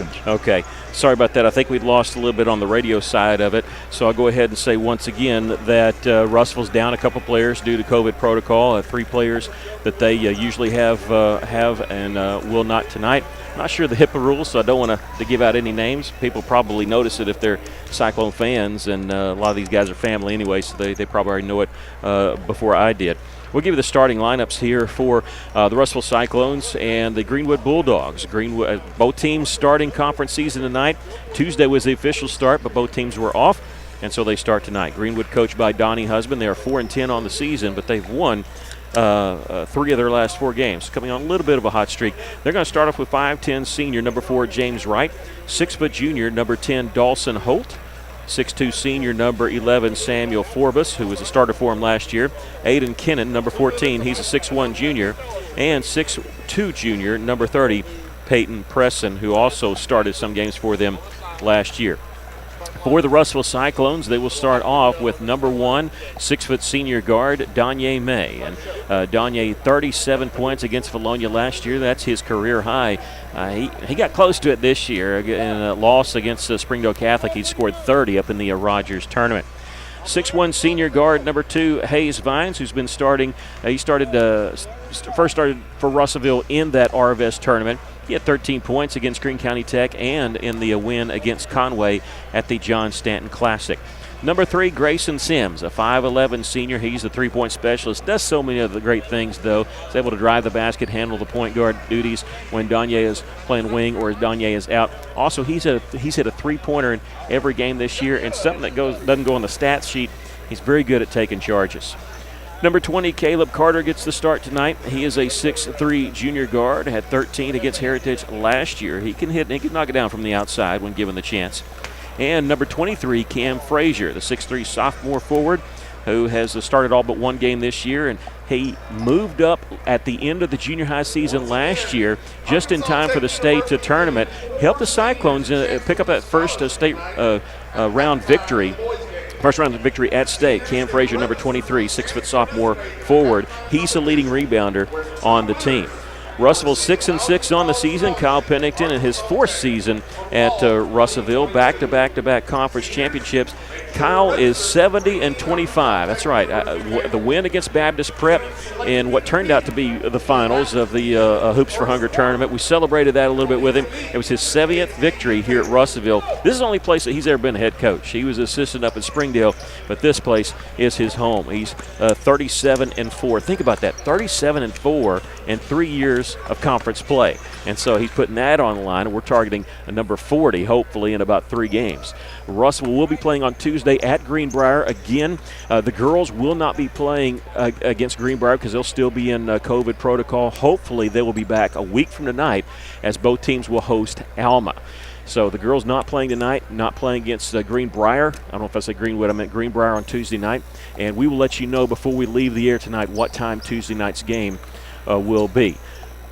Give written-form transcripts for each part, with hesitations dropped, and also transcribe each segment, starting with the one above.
questions. Okay. Sorry about that. I think we'd lost a little bit on the radio side of it. So I'll go ahead and say once again that Russell's down a couple players due to COVID protocol. 3 players that they usually have and will not tonight. I'm not sure the HIPAA rules, so I don't want to give out any names. People probably notice it if they're Cyclone fans, and a lot of these guys are family anyway, so they probably already know it before I did. We'll give you the starting lineups here for the Russell Cyclones and the Greenwood Bulldogs. Both teams starting conference season tonight. Tuesday was the official start, but both teams were off, and so they start tonight. Greenwood coached by Donnie Husband. They are 4-10 on the season, but they've won 3 of their last 4 games, coming on a little bit of a hot streak. They're going to start off with 5'10 senior number 4 James Wright, 6' junior number 10 Dawson Holt, 6'2 senior number 11 Samuel Forbus, who was a starter for him last year, Aiden Kennan number 14, he's a 6'1 junior, and 6'2 junior number 30 Peyton Presson, who also started some games for them last year. For the Russell Cyclones, they will start off with number 1, 6' senior guard, Donye May. And Donye, 37 points against Valonia last year. That's his career high. He got close to it this year. In a loss against Springdale Catholic, he scored 30 up in the Rogers tournament. 6'1 senior guard, number 2, Hayes Vines, who's been starting. He first started for Russellville in that RVS tournament. He had 13 points against Greene County Tech and in the win against Conway at the John Stanton Classic. Number 3, Grayson Sims, a 5'11 senior. He's a three-point specialist. Does so many of the great things, though. He's able to drive the basket, handle the point guard duties when Donye is playing wing or Donye is out. Also, he's hit a three-pointer in every game this year, and something that doesn't go on the stats sheet, he's very good at taking charges. Number 20, Caleb Carter gets the start tonight. He is a 6'3 junior guard, had 13 against Heritage last year. He can knock it down from the outside when given the chance. And number 23, Cam Frazier, the 6'3 sophomore forward, who has started all but one game this year, and he moved up at the end of the junior high season last year, just in time for the state tournament. Helped the Cyclones pick up that first state round victory. First round of victory at state. Cam Frazier, number 23, 6' sophomore forward. He's the leading rebounder on the team. Russellville 6-6 on the season. Kyle Pennington in his 4th season at Russellville, back-to-back conference championships. Kyle is 70-25. That's right. The win against Baptist Prep in what turned out to be the finals of the Hoops for Hunger tournament. We celebrated that a little bit with him. It was his 70th victory here at Russellville. This is the only place that he's ever been a head coach. He was an assistant up in Springdale, but this place is his home. He's 37-4. Think about that, 37-4 in 3 years of conference play. And so he's putting that on the line, and we're targeting a number 40, hopefully, in about 3 games. Russell will be playing on Tuesday at Greenbrier. Again, the girls will not be playing against Greenbrier because they'll still be in COVID protocol. Hopefully, they will be back a week from tonight as both teams will host Alma. So the girls not playing tonight, not playing against Greenbrier. I don't know if I said Greenwood. I meant Greenbrier on Tuesday night. And we will let you know before we leave the air tonight what time Tuesday night's game will be.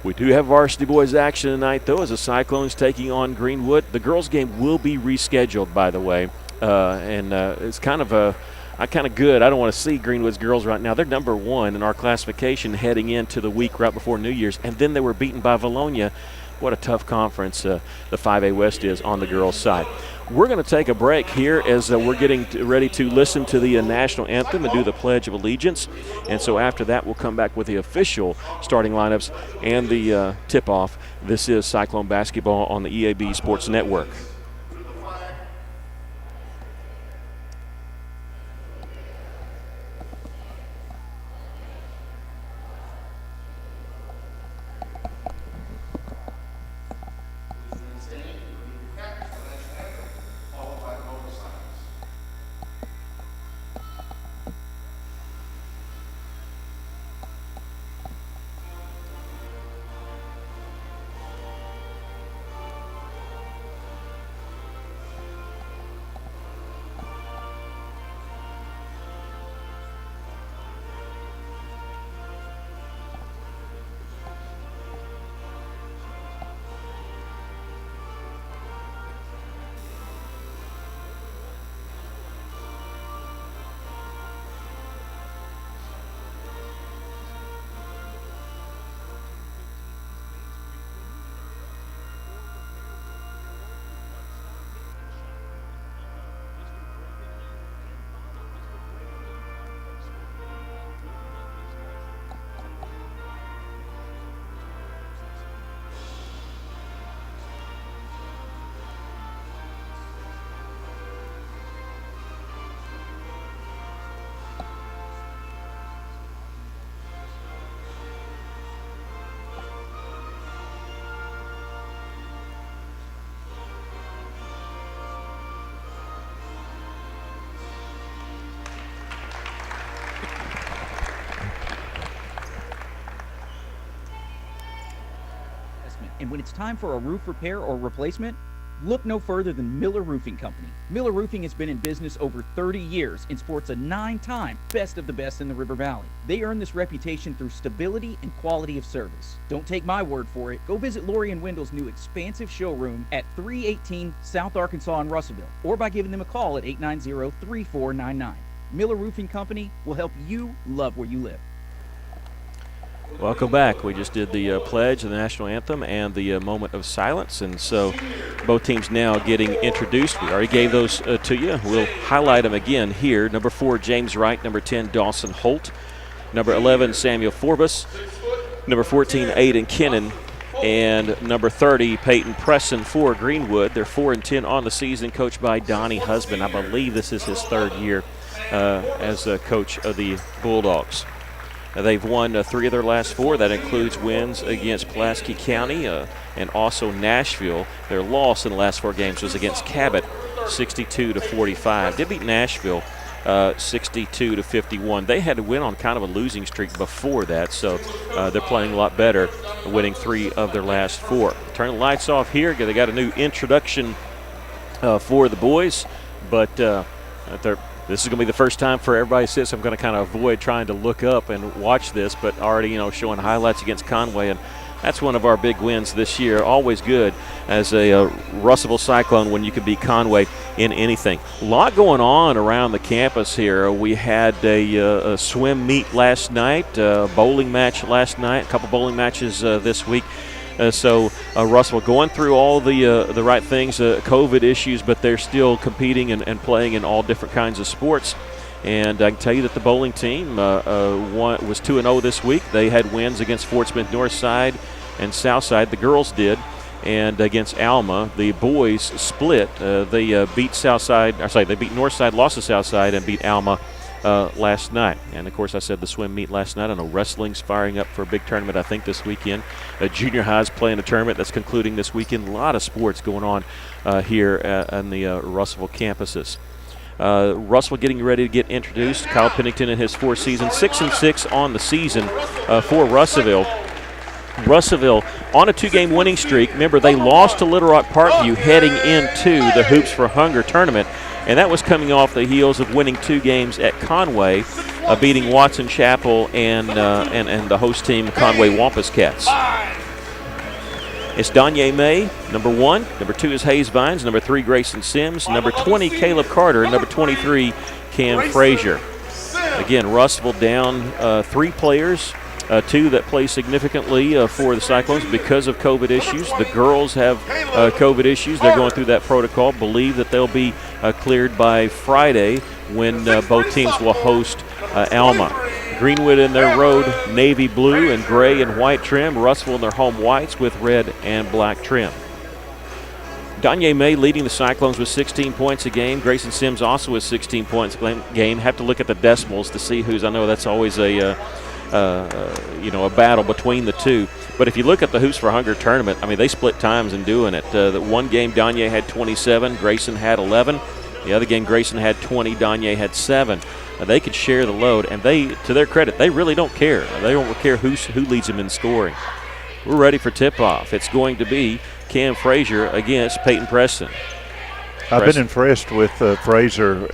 We do have varsity boys action tonight, though, as the Cyclones taking on Greenwood. The girls' game will be rescheduled, by the way, and it's kind of good. I don't want to see Greenwood's girls right now. They're number 1 in our classification heading into the week right before New Year's, and then they were beaten by Valonia. What a tough conference the 5A West is on the girls' side. We're going to take a break here as we're getting ready to listen to the national anthem and do the Pledge of Allegiance. And so after that, we'll come back with the official starting lineups and the tip-off. This is Cyclone Basketball on the EAB Sports Network. And when it's time for a roof repair or replacement, look no further than Miller Roofing Company. Miller Roofing has been in business over 30 years and sports a 9-time Best of the Best in the River Valley. They earn this reputation through stability and quality of service. Don't take my word for it. Go visit Lori and Wendell's new expansive showroom at 318 South Arkansas in Russellville, or by giving them a call at 890-3499. Miller Roofing Company will help you love where you live. Welcome back. We just did the pledge, the national anthem, and the moment of silence. And so both teams now getting introduced. We already gave those to you. We'll highlight them again here. Number 4, James Wright. Number 10, Dawson Holt. Number 11, Samuel Forbus. Number 14, Aiden Kennan. And number 30, Peyton Preston for Greenwood. They're 4-10 on the season, coached by Donnie Husband. I believe this is his third year as a coach of the Bulldogs. They've won 3 of their last 4. That includes wins against Pulaski County and also Nashville. Their loss in the last 4 games was against Cabot, 62-45. They beat Nashville 62-51. They had to win on kind of a losing streak before that, so they're playing a lot better, winning 3 of their last 4. Turn the lights off here. They got a new introduction for the boys, but this is going to be the first time for everybody to sit, so I'm going to kind of avoid trying to look up and watch this, but already, showing highlights against Conway, and that's one of our big wins this year. Always good as a Russellville Cyclone when you can beat Conway in anything. A lot going on around the campus here. We had a swim meet last night, a bowling match last night, a couple bowling matches this week. So Russellville going through all the right things, COVID issues, but they're still competing and playing in all different kinds of sports. And I can tell you that the bowling team was 2-0 this week. They had wins against Fort Smith Northside and Southside. The girls did. And against Alma, the boys split. They beat they beat Northside, lost to Southside, and beat Alma last night. And, of course, I said the swim meet last night. I know wrestling's firing up for a big tournament, I think, this weekend. Junior high's playing a tournament that's concluding this weekend. A lot of sports going on here on the Russellville campuses. Russellville getting ready to get introduced. Kyle Pennington in his 4th season, 6-6 on the season for Russellville. Russellville on a 2-game winning streak. Remember, they lost to Little Rock Parkview heading into the Hoops for Hunger tournament, and that was coming off the heels of winning 2 games at Conway, beating Watson Chapel and the host team Conway Wampus Cats. It's Danye May, number 1. Number 2 is Hayes Vines. Number 3, Grayson Sims. Number 20, Caleb Carter. And number 23, Cam Frazier. Again, Russellville down 3 players. 2 that play significantly for the Cyclones because of COVID issues. The girls have COVID issues. They're going through that protocol. Believe that they'll be cleared by Friday when both teams will host Alma. Greenwood in their road navy blue and gray and white trim. Russellville in their home whites with red and black trim. Danye May leading the Cyclones with 16 points a game. Grayson Sims also with 16 points a game. Have to look at the decimals to see who's. I know that's always a battle between the two. But if you look at the Hoops for Hunger tournament, I mean, they split times in doing it. The one game, Danye had 27, Grayson had 11. The other game, Grayson had 20, Danye had 7. They could share the load, and they, to their credit, they really don't care. They don't care who leads them in scoring. We're ready for tip-off. It's going to be Cam Frazier against Peyton Preston. I've been impressed with Frazier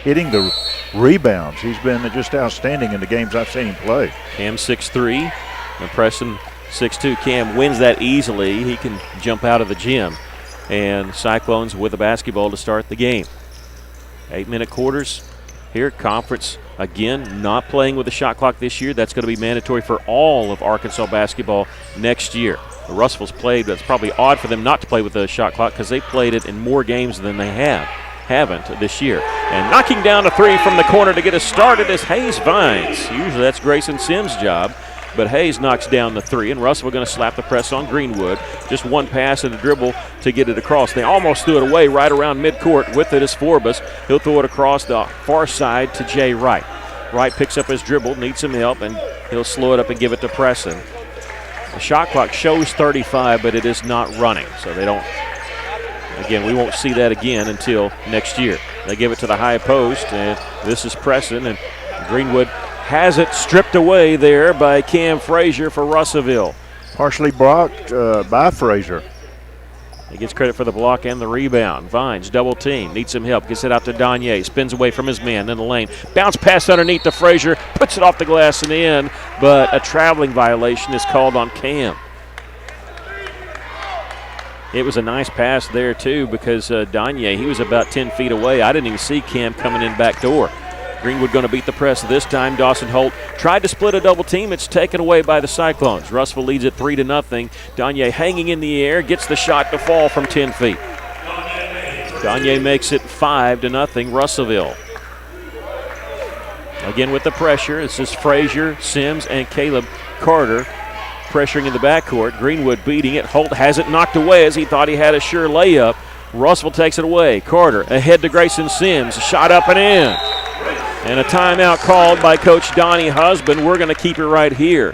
hitting the rebounds. He's been just outstanding in the games I've seen him play. Cam 6'3", and Preston 6'2". Cam wins that easily. He can jump out of the gym. And Cyclones with a basketball to start the game. 8-minute quarters here. Conference, again, not playing with the shot clock this year. That's going to be mandatory for all of Arkansas basketball next year. The Russellville's played, but it's probably odd for them not to play with the shot clock because they played it in more games than they haven't this year. And knocking down a 3 from the corner to get us started is Hayes Vines. Usually that's Grayson Sims' job, but Hayes knocks down the 3, and Russellville going to slap the press on Greenwood. Just one pass and a dribble to get it across. They almost threw it away right around midcourt. With it is Forbus. He'll throw it across the far side to Jay Wright. Wright picks up his dribble, needs some help, and he'll slow it up and give it to Preston. The shot clock shows 35, but it is not running, so they don't. Again, we won't see that again until next year. They give it to the high post, and this is Preston, and Greenwood has it stripped away there by Cam Frazier for Russellville. partially blocked by Frazier. He gets credit for the block and the rebound. Vines, double team, needs some help. Gets it out to Danye. Spins away from his man in the lane. Bounce pass underneath to Frazier. Puts it off the glass and in, but a traveling violation is called on Cam. It was a nice pass there, too, because Danye, he was about 10 feet away. I didn't even see Cam coming in back door. Greenwood going to beat the press this time. Dawson Holt tried to split a double team. It's taken away by the Cyclones. Russell leads it 3-0. Danye hanging in the air, gets the shot to fall from 10 feet. Danye makes it 5-0, Russellville. Again with the pressure, this is Frazier, Sims, and Caleb Carter pressuring in the backcourt. Greenwood beating it. Holt has it knocked away as he thought he had a sure layup. Russell takes it away. Carter ahead to Grayson Sims. Shot up and in. And a timeout called by Coach Donnie Husband. We're going to keep it right here.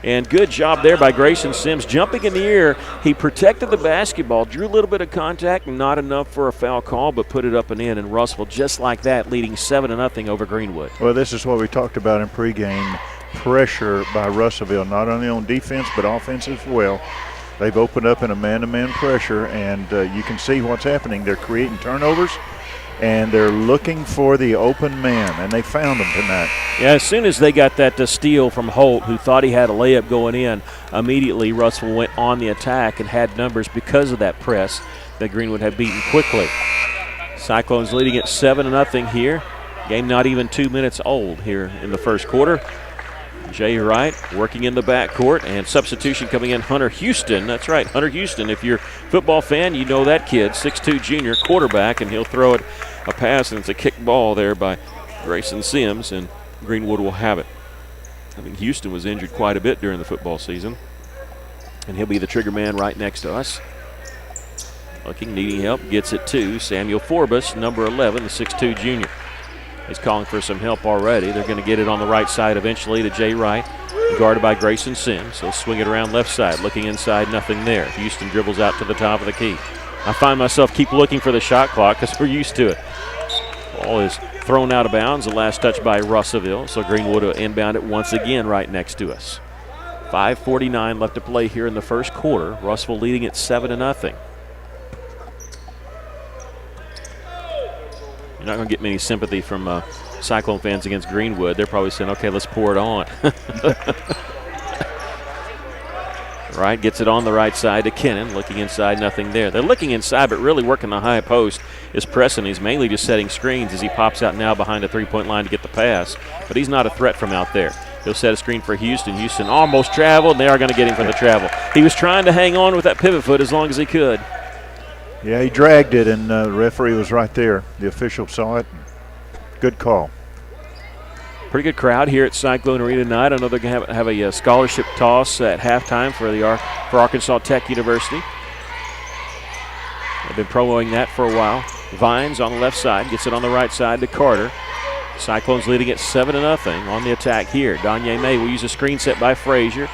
And good job there by Grayson Sims. Jumping in the air, he protected the basketball, drew a little bit of contact, not enough for a foul call, but put it up and in. And Russell, just like that, leading 7-0 over Greenwood. Well, this is what we talked about in pregame. Pressure by Russellville, not only on defense but offense as well. They've opened up in a man-to-man pressure, and you can see what's happening. They're creating turnovers, and they're looking for the open man, and they found them tonight. Yeah, as soon as they got that steal from Holt, who thought he had a layup going in, immediately Russell went on the attack and had numbers because of that press that Greenwood had beaten quickly. Cyclones leading at 7-0 here. Game not even 2 minutes old here in the first quarter. Jay Wright working in the backcourt, and substitution coming in, Hunter Houston. That's right, Hunter Houston. If you're a football fan, you know that kid, 6'2" junior quarterback, and he'll throw it a pass, and it's a kick ball there by Grayson Sims, and Greenwood will have it. I think Houston was injured quite a bit during the football season, and he'll be the trigger man right next to us. Looking, needing help, gets it to Samuel Forbus, number 11, the 6'2" junior. He's calling for some help already. They're going to get it on the right side eventually to Jay Wright, guarded by Grayson Sims. He'll swing it around left side, looking inside, nothing there. Houston dribbles out to the top of the key. I find myself keep looking for the shot clock because we're used to it. Ball is thrown out of bounds. The last touch by Russellville, so Greenwood will inbound it once again right next to us. 5:49 left to play here in the first quarter. Russellville leading at 7-0. You're not going to get many sympathy from Cyclone fans against Greenwood. They're probably saying, okay, let's pour it on. Wright gets it on the right side to Kennan. Looking inside, nothing there. They're looking inside, but really working the high post is Preston. He's mainly just setting screens as he pops out now behind the three-point line to get the pass. But he's not a threat from out there. He'll set a screen for Houston. Houston almost traveled, and they are going to get him for the travel. He was trying to hang on with that pivot foot as long as he could. Yeah, he dragged it, and the referee was right there. The official saw it. Good call. Pretty good crowd here at Cyclone Arena tonight. I know they're going to have a scholarship toss at halftime for Arkansas Tech University. They've been promoting that for a while. Vines on the left side, gets it on the right side to Carter. Cyclones leading at 7-0 on the attack here. Danye May will use a screen set by Frazier.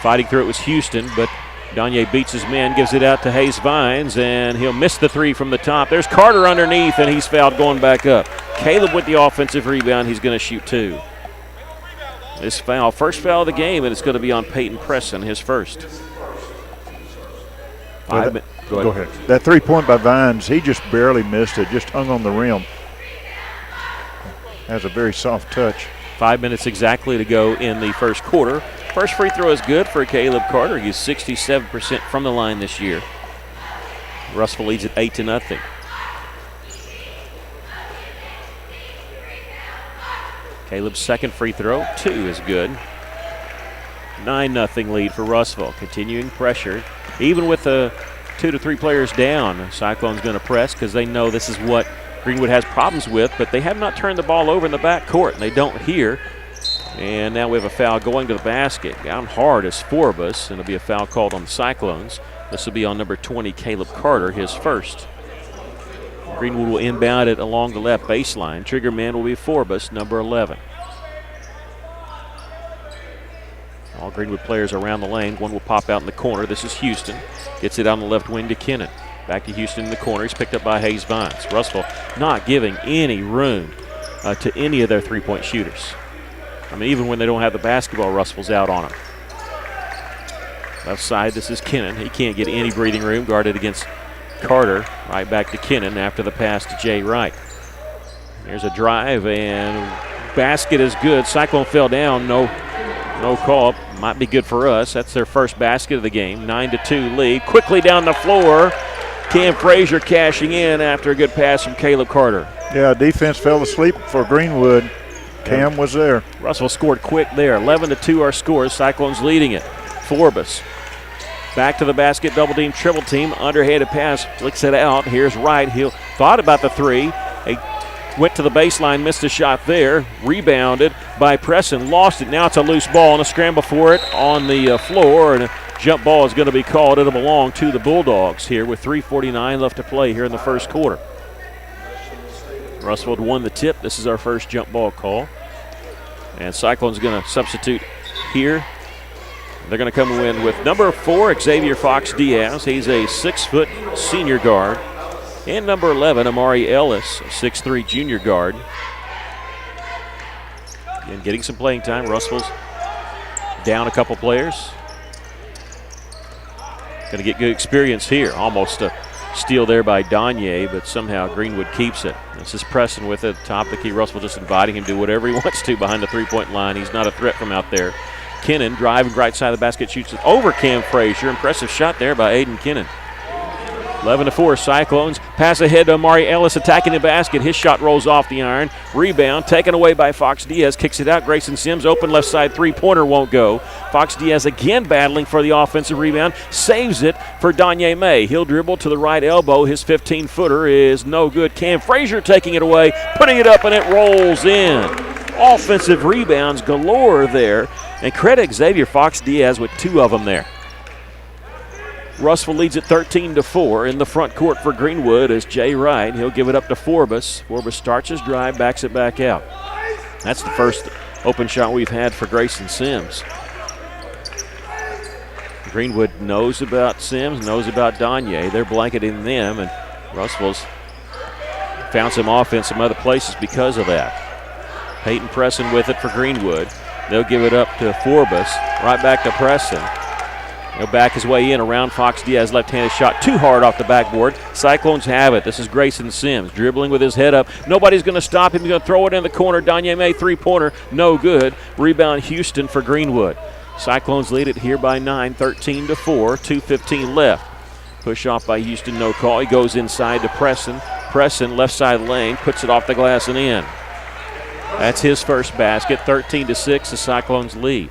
Fighting through it was Houston, but Danye beats his man, gives it out to Hayes Vines, and he'll miss the three from the top. There's Carter underneath, and he's fouled going back up. Caleb with the offensive rebound. He's going to shoot two. This foul, first foul of the game, and it's going to be on Peyton Presson, his first. Go ahead. That three-point by Vines, he just barely missed it, just hung on the rim. Has a very soft touch. 5 minutes exactly to go in the first quarter. First free throw is good for Caleb Carter. He's 67% from the line this year. Russell leads at 8-0. Caleb's second free throw, 2 is good. 9-0 lead for Russellville. Continuing pressure. Even with the 2 to 3 players down, Cyclone's going to press because they know this is what Greenwood has problems with, but they have not turned the ball over in the backcourt, and they don't here. And now we have a foul going to the basket. Down hard is Forbus, and it'll be a foul called on the Cyclones. This will be on number 20, Caleb Carter, his first. Greenwood will inbound it along the left baseline. Trigger man will be Forbus, number 11. All Greenwood players around the lane. One will pop out in the corner. This is Houston. Gets it on the left wing to Kennan. Back to Houston in the corner. He's picked up by Hayes Vines. Russell not giving any room to any of their three-point shooters. I mean, even when they don't have the basketball, Russell's out on them. Left side, this is Kennan. He can't get any breathing room, guarded against Carter. Right back to Kennan after the pass to Jay Wright. There's a drive, and basket is good. Cyclone fell down, no call. Might be good for us. That's their first basket of the game. 9-2 lead. Quickly down the floor. Cam Frazier cashing in after a good pass from Caleb Carter. Yeah, defense fell asleep for Greenwood. Cam was there. Russell scored quick there. 11-2 our scores. Cyclones leading it. Forbes back to the basket, double team, triple team, underhanded pass, flicks it out. Here's Wright. He thought about the three. He went to the baseline, missed a shot there. Rebounded by Preston, lost it. Now it's a loose ball and a scramble for it on the floor, and a jump ball is going to be called. It'll belong to the Bulldogs here with 3:49 left to play here in the first quarter. Russell won the tip. This is our first jump ball call. And Cyclone's going to substitute here. They're going to come in with number 4, Xavier Fox Diaz. He's a 6-foot senior guard. And number 11, Amari Ellis, a 6'3 junior guard. And getting some playing time. Russell's down a couple players. Going to get good experience here. Almost a steal there by Danye, but somehow Greenwood keeps it. This is Preston with it. Top of the key. Russell just inviting him to do whatever he wants to behind the three-point line. He's not a threat from out there. Kennan driving right side of the basket, shoots it over Cam Frazier. Impressive shot there by Aiden Kennan. 11-4 Cyclones. Pass ahead to Amari Ellis attacking the basket. His shot rolls off the iron. Rebound taken away by Fox Diaz. Kicks it out. Grayson Sims open left side three-pointer won't go. Fox Diaz again battling for the offensive rebound. Saves it for Danye May. He'll dribble to the right elbow. His 15-footer is no good. Cam Frazier taking it away, putting it up, and it rolls in. Offensive rebounds galore there. And credit Xavier Fox Diaz with 2 of them there. Russell leads it 13-4 in the front court for Greenwood as Jay Wright. He'll give it up to Forbes. Forbes starts his drive, backs it back out. That's the first open shot we've had for Grayson Sims. Greenwood knows about Sims, knows about Danye. They're blanketing them, and Russell's found some offense some other places because of that. Peyton Preston with it for Greenwood. They'll give it up to Forbes. Right back to Preston. He'll back his way in around Fox Diaz. Left-handed shot too hard off the backboard. Cyclones have it. This is Grayson Sims dribbling with his head up. Nobody's going to stop him. He's going to throw it in the corner. Danye May three-pointer. No good. Rebound Houston for Greenwood. Cyclones lead it here by 9, 13-4. 2:15 left. Push off by Houston. No call. He goes inside to Preston. Preston left side lane. Puts it off the glass and in. That's his first basket. 13-6, the Cyclones lead.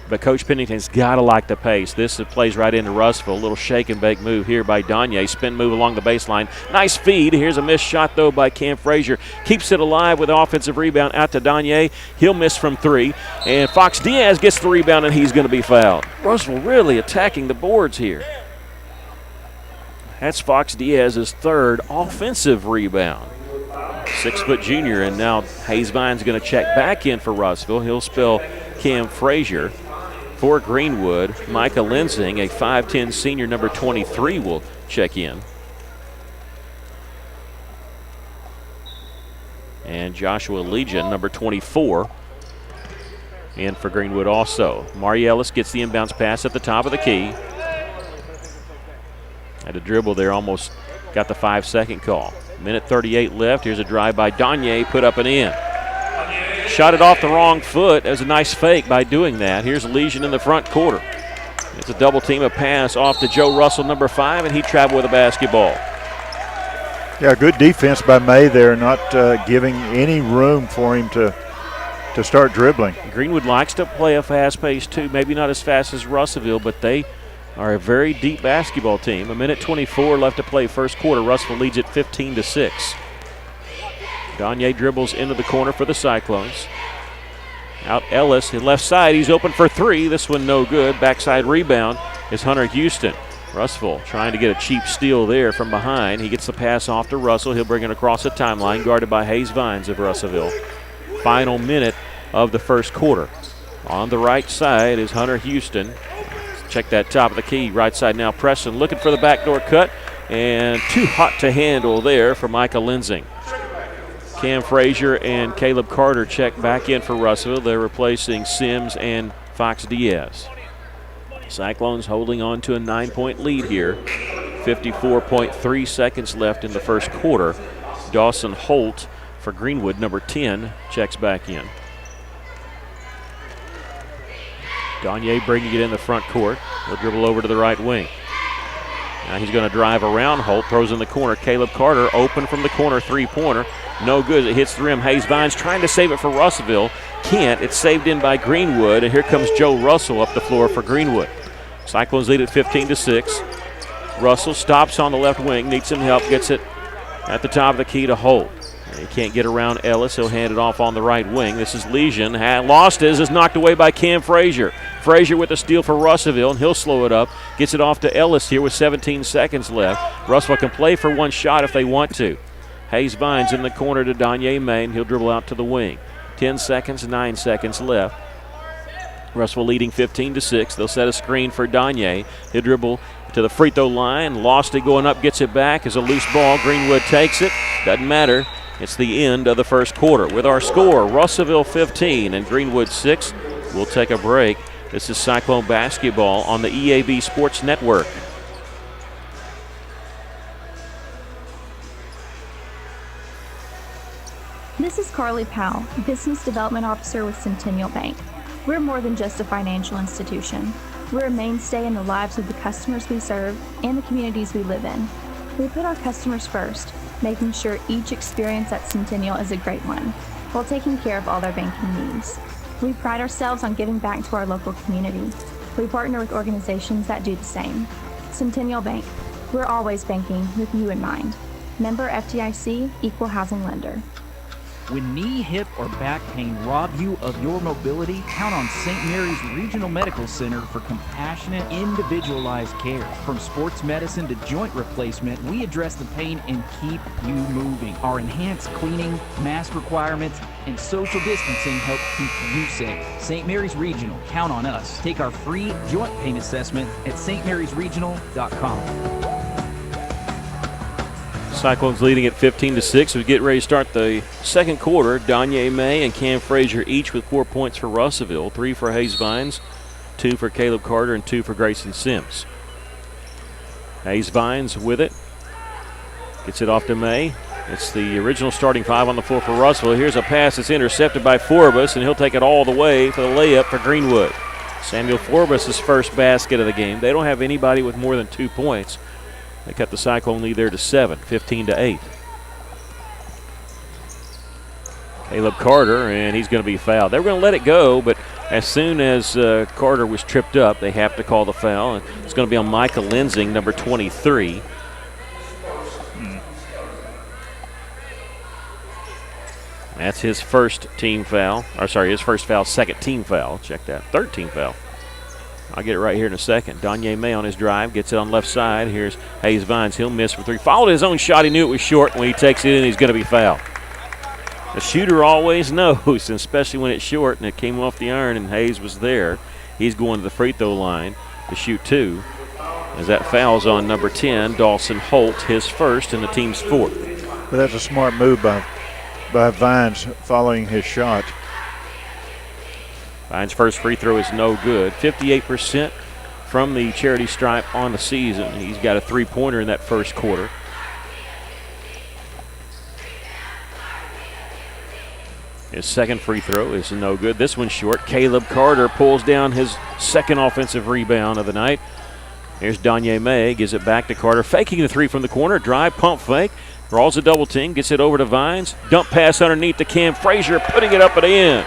But Coach Pennington's got to like the pace. This plays right into Russell. A little shake and bake move here by Danye. Spin move along the baseline. Nice feed. Here's a missed shot, though, by Cam Frazier. Keeps it alive with an offensive rebound out to Danye. He'll miss from 3. And Fox Diaz gets the rebound, and he's going to be fouled. Russell really attacking the boards here. That's Fox Diaz's 3rd offensive rebound. 6-foot junior, and now Hayes Vine's going to check back in for Russell. He'll spell Cam Frazier. For Greenwood, Micah Lensing, a 5'10 senior, number 23, will check in. And Joshua Legion, number 24, in for Greenwood also. Mari Ellis gets the inbounds pass at the top of the key. Had a dribble there, almost got the 5-second call. Minute 38 left. Here's a drive by Danye, put up and in. Shot it off the wrong foot. That was a nice fake by doing that. Here's Legion in the front quarter. It's a double team, a pass off to Joe Russell, number 5, and he traveled with a basketball. Yeah, good defense by May there, not giving any room for him to start dribbling. Greenwood likes to play a fast pace too. Maybe not as fast as Russellville, but they are a very deep basketball team. A minute 24 left to play first quarter. Russell leads it 15-6. Danye dribbles into the corner for the Cyclones. Out Ellis, his left side, he's open for 3. This one no good. Backside rebound is Hunter Houston. Russell trying to get a cheap steal there from behind. He gets the pass off to Russell. He'll bring it across the timeline, guarded by Hayes Vines of Russellville. Final minute of the first quarter. On the right side is Hunter Houston. Check that top of the key. Right side now Preston looking for the backdoor cut. And too hot to handle there for Micah Lensing. Cam Frazier and Caleb Carter check back in for Russellville. They're replacing Sims and Fox Diaz. Cyclones holding on to a 9-point lead here. 54.3 seconds left in the first quarter. Dawson Holt for Greenwood, number 10, checks back in. Danye bringing it in the front court. He'll dribble over to the right wing. Now he's going to drive around Holt, throws in the corner. Caleb Carter open from the corner, three-pointer. No good. It hits the rim. Hayes Vines trying to save it for Russellville. Can't. It's saved in by Greenwood, and here comes Joe Russell up the floor for Greenwood. Cyclones lead at 15-6. Russell stops on the left wing, needs some help, gets it at the top of the key to Holt. He can't get around Ellis. He'll hand it off on the right wing. This is Legion. Lost is knocked away by Cam Frazier. Frazier with a steal for Russellville, and he'll slow it up. Gets it off to Ellis here with 17 seconds left. Russell can play for one shot if they want to. Hayes Vines in the corner to Danye Main. He'll dribble out to the wing. 10 seconds, 9 seconds left. Russell leading 15-6. They'll set a screen for Danye. He'll dribble to the free throw line. Lost it going up, gets it back. As a loose ball, Greenwood takes it. Doesn't matter. It's the end of the first quarter. With our score, Russellville 15 and Greenwood 6. We'll take a break. This is Cyclone basketball on the EAB Sports Network. This is Carly Powell, Business Development Officer with Centennial Bank. We're more than just a financial institution. We're a mainstay in the lives of the customers we serve and the communities we live in. We put our customers first, making sure each experience at Centennial is a great one, while taking care of all their banking needs. We pride ourselves on giving back to our local community. We partner with organizations that do the same. Centennial Bank, we're always banking with you in mind. Member FDIC, Equal Housing Lender. When knee, hip, or back pain rob you of your mobility, count on St. Mary's Regional Medical Center for compassionate, individualized care. From sports medicine to joint replacement, we address the pain and keep you moving. Our enhanced cleaning, mask requirements, and social distancing help keep you safe. St. Mary's Regional, count on us. Take our free joint pain assessment at stmarysregional.com. Cyclones leading at 15-6. We get ready to start the second quarter. Danye May and Cam Frazier each with 4 points for Russellville, 3 for Hayes Vines, 2 for Caleb Carter, and 2 for Grayson Sims. Hayes Vines with it. Gets it off to May. It's the original starting 5 on the floor for Russellville. Here's a pass that's intercepted by Forbus, and he'll take it all the way for the layup for Greenwood. Samuel Forbus' first basket of the game. They don't have anybody with more than 2 points. They cut the Cyclone lead there to 7, 15-8. Caleb Carter, and he's going to be fouled. They were going to let it go, but as soon as Carter was tripped up, they have to call the foul. And it's going to be on Micah Lensing, number 23. That's his first team foul. His first foul, second team foul. Check that. Third team foul. I'll get it right here in a second. Danye May on his drive, gets it on left side. Here's Hayes Vines. He'll miss for 3. Followed his own shot. He knew it was short. When he takes it in, he's going to be fouled. The shooter always knows, especially when it's short and it came off the iron and Hayes was there. He's going to the free throw line to shoot 2. As that foul's on number 10, Dawson Holt, his first and the team's 4th. But that's a smart move by Vines following his shot. Vines' first free throw is no good. 58% from the charity stripe on the season. He's got a 3-pointer in that first quarter. His second free throw is no good. This one's short. Caleb Carter pulls down his second offensive rebound of the night. Here's Danye May, gives it back to Carter, faking the 3 from the corner. Drive, pump fake. Draws a double team, gets it over to Vines. Dump pass underneath to Cam Frazier, putting it up at the end.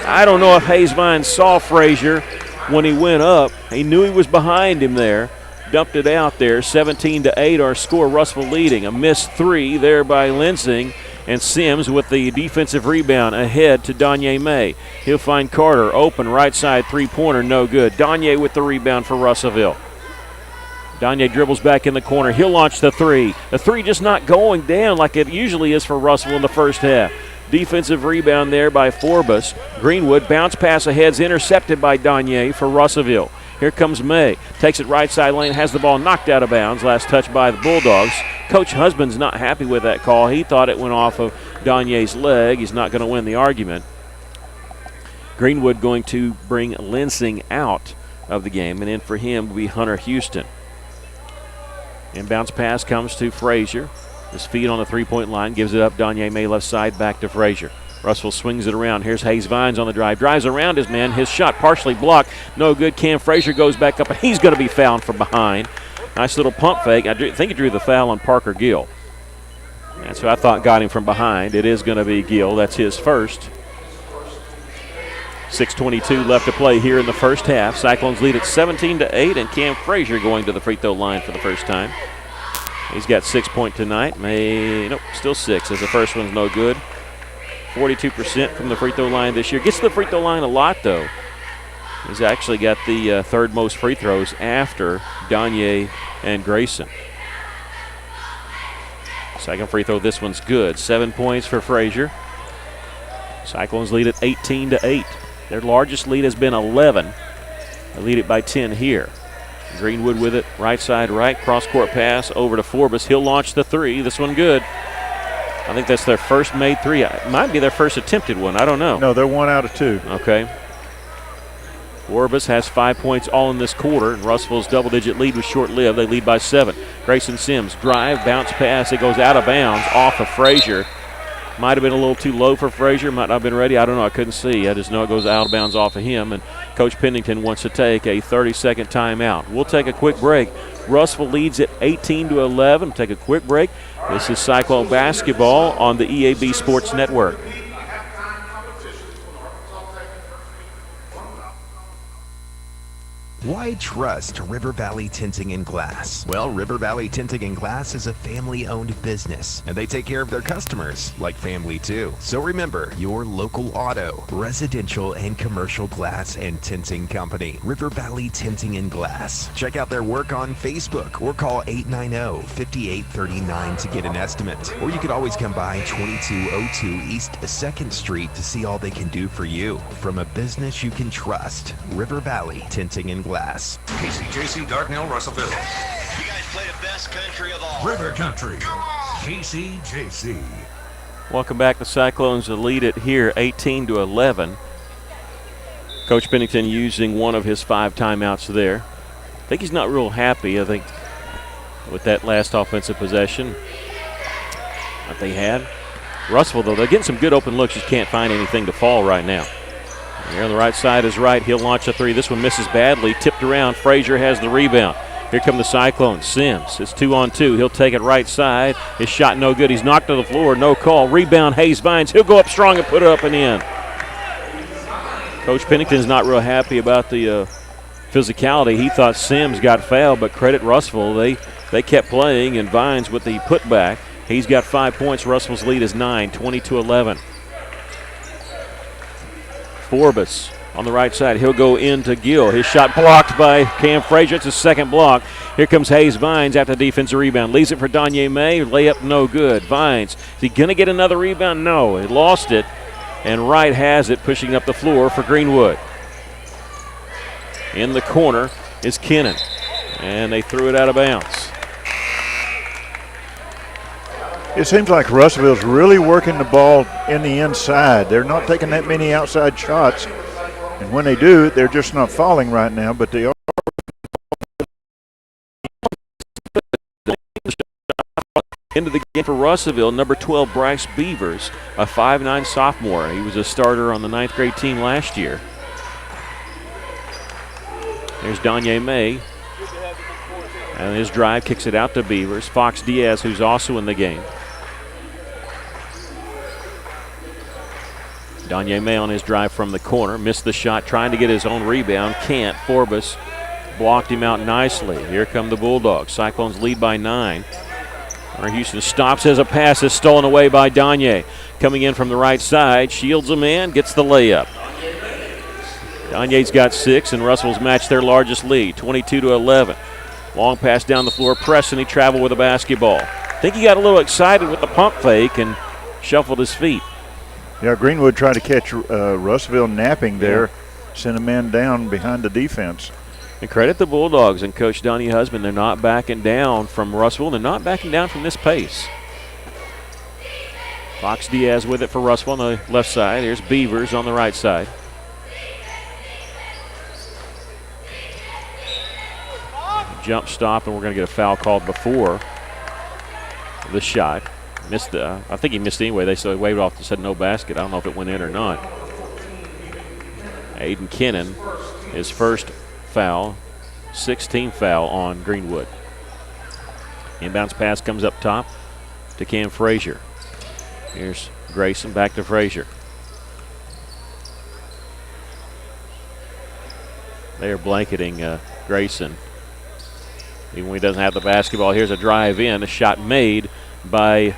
I don't know if Hayes Vines saw Frazier when he went up. He knew he was behind him there. Dumped it out there. 17-8 our score. Russellville leading. A missed 3 there by Lensing. And Sims with the defensive rebound ahead to Danye May. He'll find Carter open right side 3-pointer. No good. Danye with the rebound for Russellville. Danye dribbles back in the corner. He'll launch the 3. The 3 just not going down like it usually is for Russellville in the first half. Defensive rebound there by Forbus. Greenwood, bounce pass ahead's intercepted by Danye for Russellville. Here comes May. Takes it right side lane, has the ball knocked out of bounds. Last touch by the Bulldogs. Coach Husband's not happy with that call. He thought it went off of Danye's leg. He's not going to win the argument. Greenwood going to bring Lensing out of the game. And in for him will be Hunter Houston. Inbounds pass comes to Frazier. His feet on the three-point line, gives it up. Danye May left side, back to Frazier. Russell swings it around. Here's Hayes Vines on the drive. Drives around his man. His shot partially blocked. No good. Cam Frazier goes back up, and he's going to be fouled from behind. Nice little pump fake. I think he drew the foul on Parker Gill. That's who I thought got him from behind. It is going to be Gill. That's his first. 6:22 left to play here in the first half. Cyclones lead at 17-8, and Cam Frazier going to the free throw line for the first time. He's got 6 points tonight. Still 6 as the first one's no good. 42% from the free throw line this year. Gets to the free throw line a lot, though. He's actually got the third most free throws after Danye and Grayson. Second free throw, this one's good. 7 points for Frazier. Cyclones lead at 18-8. Their largest lead has been 11. They lead it by 10 here. Greenwood with it, right side right, cross-court pass over to Forbes. He'll launch the three. This one good. I think that's their first made three. It might be their first attempted one. I don't know. No, they're 1 out of 2. Okay. Forbes has 5 points all in this quarter, and Russell's double-digit lead was short-lived. They lead by 7. Grayson Sims, drive, bounce pass. It goes out of bounds off of Frazier. Might have been a little too low for Frazier. Might not have been ready. I don't know. I couldn't see. I just know it goes out of bounds off of him. And Coach Pennington wants to take a 30-second timeout. We'll take a quick break. Russell leads at 18-11. Take a quick break. This is Cyclone basketball on the EAB Sports Network. Why trust River Valley Tinting and Glass? Well, River Valley Tinting and Glass is a family-owned business, and they take care of their customers like family too. So remember, your local auto, residential, and commercial glass and tinting company, River Valley Tinting and Glass. Check out their work on Facebook or call 890-5839 to get an estimate. Or you could always come by 2202 East 2nd Street to see all they can do for you. From a business you can trust, River Valley Tinting and Glass. KCJC, Dartnell, Russellville. You guys play the best country of all. River Country. KCJC. Welcome back. The Cyclones lead it here 18-11. Coach Pennington using one of his 5 timeouts there. I think he's not real happy, with that last offensive possession that they had. Russell, though, they're getting some good open looks. Just can't find anything to fall right now. Here on the right side is right. He'll launch a three. This one misses badly. Tipped around. Frazier has the rebound. Here come the Cyclones. Sims. It's 2-on-2. He'll take it right side. His shot no good. He's knocked to the floor. No call. Rebound. Hayes Vines. He'll go up strong and put it up and in. Coach Pennington's not real happy about the physicality. He thought Sims got fouled, but credit Russell. They kept playing, and Vines with the putback. He's got 5 points. Russell's lead is 9, 20-11. Forbes on the right side. He'll go into Gill. His shot blocked by Cam Frazier. It's his second block. Here comes Hayes Vines after the defensive rebound. Leaves it for Danye May. Layup no good. Vines. Is he going to get another rebound? No. He lost it. And Wright has it, pushing up the floor for Greenwood. In the corner is Kennan. And they threw it out of bounds. It seems like Russellville's really working the ball in the inside. They're not taking that many outside shots. And when they do, they're just not falling right now, but they are. Into the game for Russellville, number 12, Bryce Beavers, a 5'9" sophomore. He was a starter on the 9th grade team last year. There's Danye May. And his drive kicks it out to Beavers. Fox Diaz, who's also in the game. Danye May on his drive from the corner. Missed the shot, trying to get his own rebound. Can't. Forbes blocked him out nicely. Here come the Bulldogs. Cyclones lead by 9. Houston stops as a pass is stolen away by Danye. Coming in from the right side. Shields a man, gets the layup. Danye's got 6, and Russell's matched their largest lead, 22-11. Long pass down the floor. Preston, he traveled with a basketball. I think he got a little excited with the pump fake and shuffled his feet. Yeah, Greenwood tried to catch Russellville napping there, sent a man down behind the defense. And credit the Bulldogs and Coach Donnie Husband. They're not backing down from Russellville. They're not backing down from this pace. Fox Diaz with it for Russellville on the left side. Here's Beavers on the right side. jump stop, and we're going to get a foul called before the shot. I think he missed anyway. They waved off and said no basket. I don't know if it went in or not. Aiden Kennan, his first foul, 16th foul on Greenwood. Inbounds pass comes up top to Cam Frazier. Here's Grayson, back to Frazier. They are blanketing Grayson. Even when he doesn't have the basketball, here's a drive in, a shot made by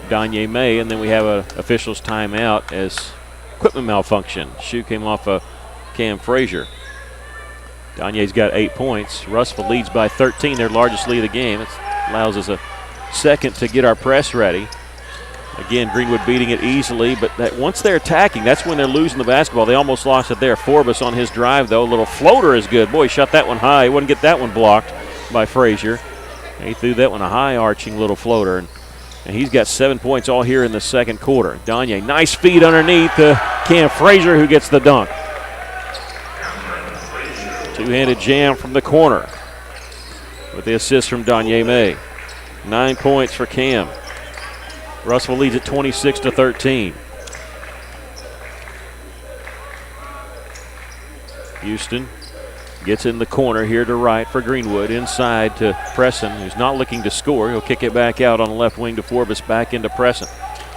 Danye May, and then we have an official's timeout as equipment malfunction. Shoe came off of Cam Frazier. Danye's got 8 points. Russell leads by 13, their largest lead of the game. It allows us a second to get our press ready. Again, Greenwood beating it easily, but once they're attacking, that's when they're losing the basketball. They almost lost it there. Forbes on his drive, though. A little floater is good. Boy, he shot that one high. He wouldn't get that one blocked by Frazier. He threw that one a high-arching little floater, and he's got 7 points all here in the second quarter. Danye, nice feed underneath Cam Frazier, who gets the dunk. Two-handed jam from the corner with the assist from Danye May. 9 points for Cam. Russell leads at 26-13. Houston gets in the corner here to right for Greenwood. Inside to Presson, who's not looking to score. He'll kick it back out on the left wing to Forbes, back into Presson.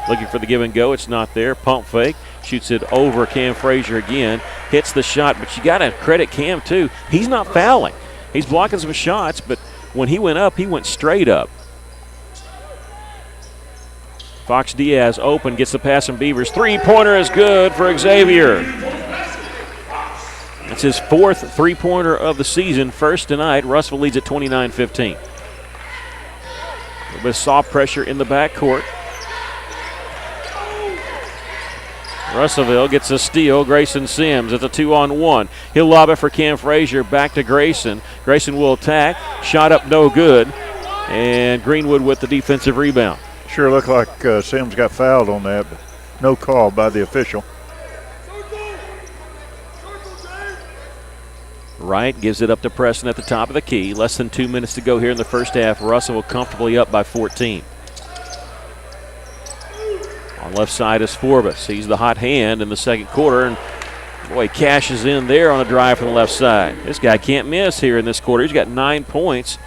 Looking for the give and go. It's not there. Pump fake. Shoots it over Cam Frazier again. Hits the shot, but you got to credit Cam, too. He's not fouling. He's blocking some shots, but when he went up, he went straight up. Fox Diaz open, gets the pass from Beavers. Three-pointer is good for Xavier. It's his fourth three-pointer of the season, first tonight. Russell leads at 29-15. A little bit of soft pressure in the backcourt. Russellville gets a steal. Grayson Sims. It's a 2-on-1. He'll lob it for Cam Frazier. Back to Grayson. Grayson will attack. Shot up, no good. And Greenwood with the defensive rebound. Sure looked like Sims got fouled on that, but no call by the official. Wright gives it up to Preston at the top of the key. Less than 2 minutes to go here in the first half. Russell comfortably up by 14. On left side is Forbes. He's the hot hand in the second quarter, and boy, cashes in there on a drive from the left side. This guy can't miss here in this quarter. He's got 9 points.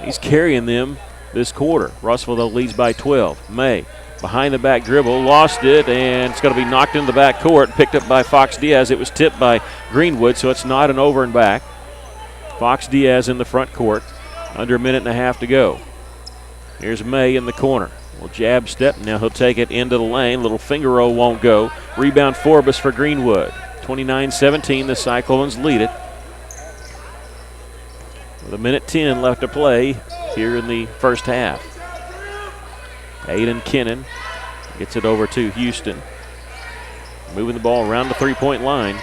He's carrying them this quarter. Russell, though, leads by 12. May, behind the back dribble, lost it, and it's going to be knocked into the back court, picked up by Fox Diaz. It was tipped by Greenwood, so it's not an over and back. Fox Diaz in the front court, under a minute and a half to go. Here's May in the corner. Well, jab step, now he'll take it into the lane. Little finger roll won't go. Rebound Forbes for Greenwood. 29-17, the Cyclones lead it. With a minute 10 left to play here in the first half. Aiden Kennan gets it over to Houston. Moving the ball around the three-point line.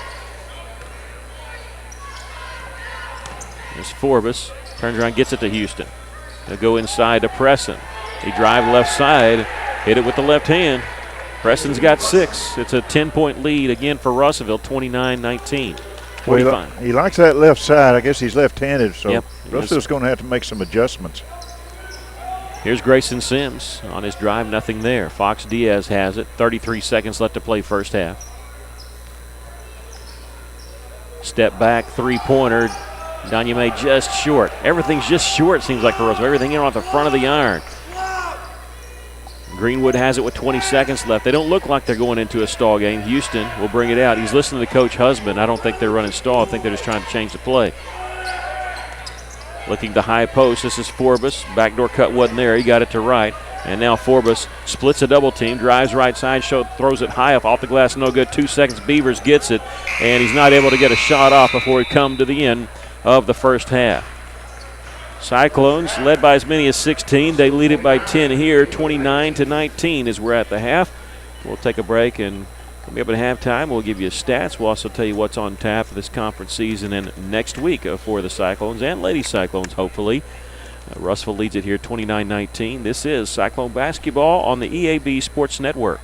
There's Forbes. Turns around, gets it to Houston. They'll go inside to Preston. He drive left side, hit it with the left hand. Preston's got 6. It's a 10-point lead again for Russellville, 29-19. Well, he likes that left side. I guess he's left-handed, so yep, Russell's going to have to make some adjustments. Here's Grayson Sims on his drive, nothing there. Fox Diaz has it. 33 seconds left to play first half. Step back, three-pointer. Danye May just short. Everything's just short, seems like, for Russell. Everything in off the front of the iron. Greenwood has it with 20 seconds left. They don't look like they're going into a stall game. Houston will bring it out. He's listening to Coach Husband. I don't think they're running stall. I think they're just trying to change the play. Looking to high post. This is Forbes. Backdoor cut wasn't there. He got it to right. And now Forbes splits a double team, drives right side, throws it high up off the glass. No good. 2 seconds. Beavers gets it. And he's not able to get a shot off before we come to the end of the first half. Cyclones led by as many as 16. They lead it by 10 here, 29-19 as we're at the half. We'll take a break, and we'll be up at halftime. We'll give you stats. We'll also tell you what's on tap for this conference season and next week for the Cyclones and Lady Cyclones, hopefully. Russellville leads it here 29-19. This is Cyclone basketball on the EAB Sports Network.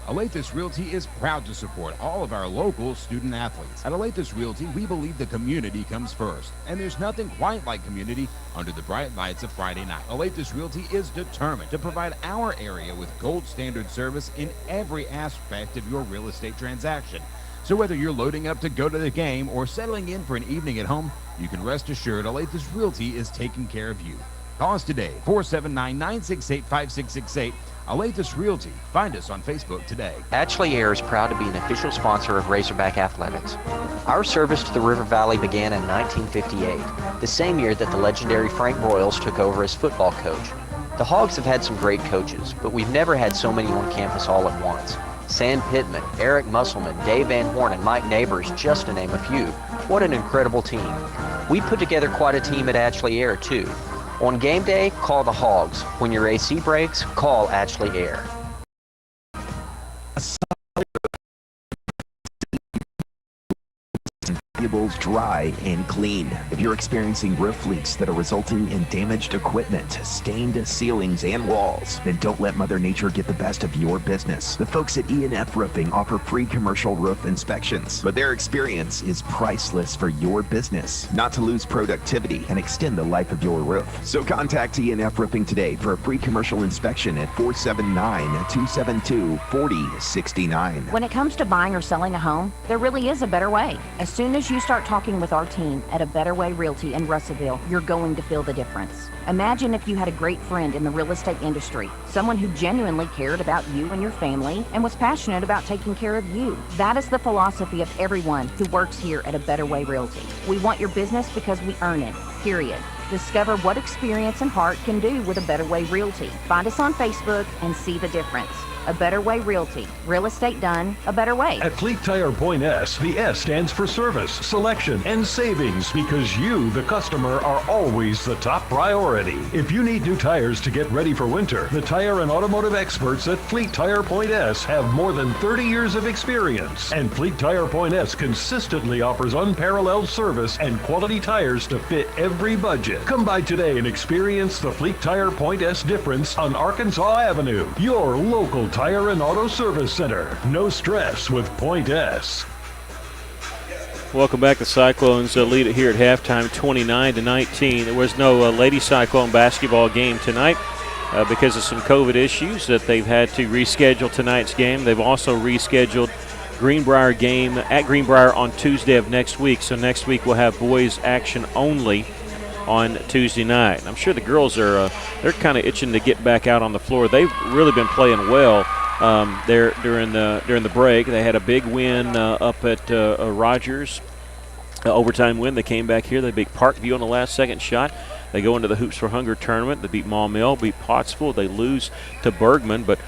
Away Olathe Realty is proud to support all of our local student athletes. At Olathe Realty, we believe the community comes first, and there's nothing quite like community under the bright lights of Friday night. Olathe Realty is determined to provide our area with gold standard service in every aspect of your real estate transaction. So whether you're loading up to go to the game or settling in for an evening at home, you can rest assured Olathe Realty is taking care of you. Call us today, 479-968-5668. Olathe Realty. Find us on Facebook today. Ashley Air is proud to be an official sponsor of Razorback Athletics. Our service to the River Valley began in 1958, the same year that the legendary Frank Broyles took over as football coach. The Hogs have had some great coaches, but we've never had so many on campus all at once. Sam Pittman, Eric Musselman, Dave Van Horn, and Mike Neighbors, just to name a few. What an incredible team. We put together quite a team at Ashley Air, too. On game day, call the Hogs. When your AC breaks, call Ashley Air. Dry and clean. If you're experiencing roof leaks that are resulting in damaged equipment, stained ceilings, and walls, then don't let Mother Nature get the best of your business. The folks at E&F Roofing offer free commercial roof inspections, but their experience is priceless for your business, not to lose productivity and extend the life of your roof. So contact E&F Roofing today for a free commercial inspection at 479-272-4069. When it comes to buying or selling a home, there really is a better way. As soon as you start talking with our team at A Better Way Realty in Russellville, you're going to feel the difference. Imagine if you had a great friend in the real estate industry, someone who genuinely cared about you and your family and was passionate about taking care of you. That is the philosophy of everyone who works here at A Better Way Realty. We want your business because we earn it, period. Discover what experience and heart can do with A Better Way Realty. Find us on Facebook and see the difference. A Better Way Realty. Real estate done a better way. At Fleet Tire Point S, the S stands for service, selection, and savings because you, the customer, are always the top priority. If you need new tires to get ready for winter, the tire and automotive experts at Fleet Tire Point S have more than 30 years of experience. And Fleet Tire Point S consistently offers unparalleled service and quality tires to fit every budget. Come by today and experience the Fleet Tire Point S difference on Arkansas Avenue. Your local Tire and Auto Service Center. No stress with Point S. Welcome back. The Cyclones lead it here at halftime, 29-19. There was no Lady Cyclone basketball game tonight because of some COVID issues that they've had to reschedule tonight's game. They've also rescheduled Greenbrier game at Greenbrier on Tuesday of next week. So next week we'll have boys action only on Tuesday night. I'm sure the girls are they're kind of itching to get back out on the floor. They've really been playing well there during the break. They had a big win up at Rogers, overtime win. They came back here. They beat Parkview on the last second shot. They go into the Hoops for Hunger tournament. They beat Maumelle, beat Pottsville. They lose to Bergman, but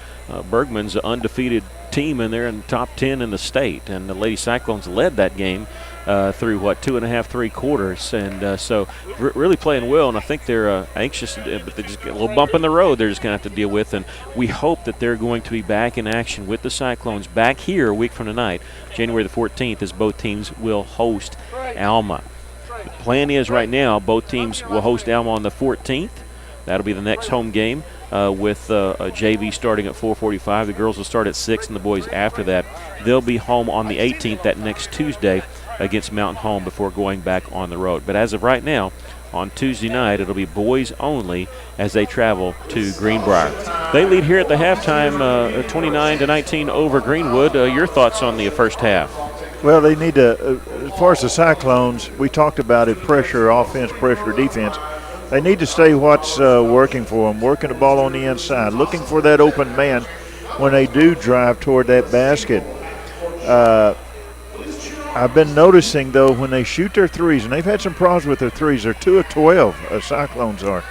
Bergman's an undefeated team in there in the top 10 in the state, and the Lady Cyclones led that game through 2.5, 3 quarters, and so really playing well. And I think they're anxious, but they just get a little bump in the road they're just going to have to deal with. And we hope that they're going to be back in action with the Cyclones back here a week from tonight, January the 14th, as both teams will host Alma. The plan is right now both teams will host Alma on the 14th. That'll be the next home game with JV starting at 4:45. The girls will start at 6 and the boys after that. They'll be home on the 18th, that next Tuesday, against Mountain Home before going back on the road. But as of right now, on Tuesday night, it'll be boys only as they travel to Greenbrier. They lead here at the halftime 29-19 over Greenwood. Your thoughts on the first half? Well, they need to, as far as the Cyclones, we talked about it, pressure, offense, pressure, defense. They need to stay what's working for them, working the ball on the inside, looking for that open man when they do drive toward that basket. I've been noticing, though, when they shoot their threes, and they've had some problems with their threes. They're 2 of 12, Cyclones are.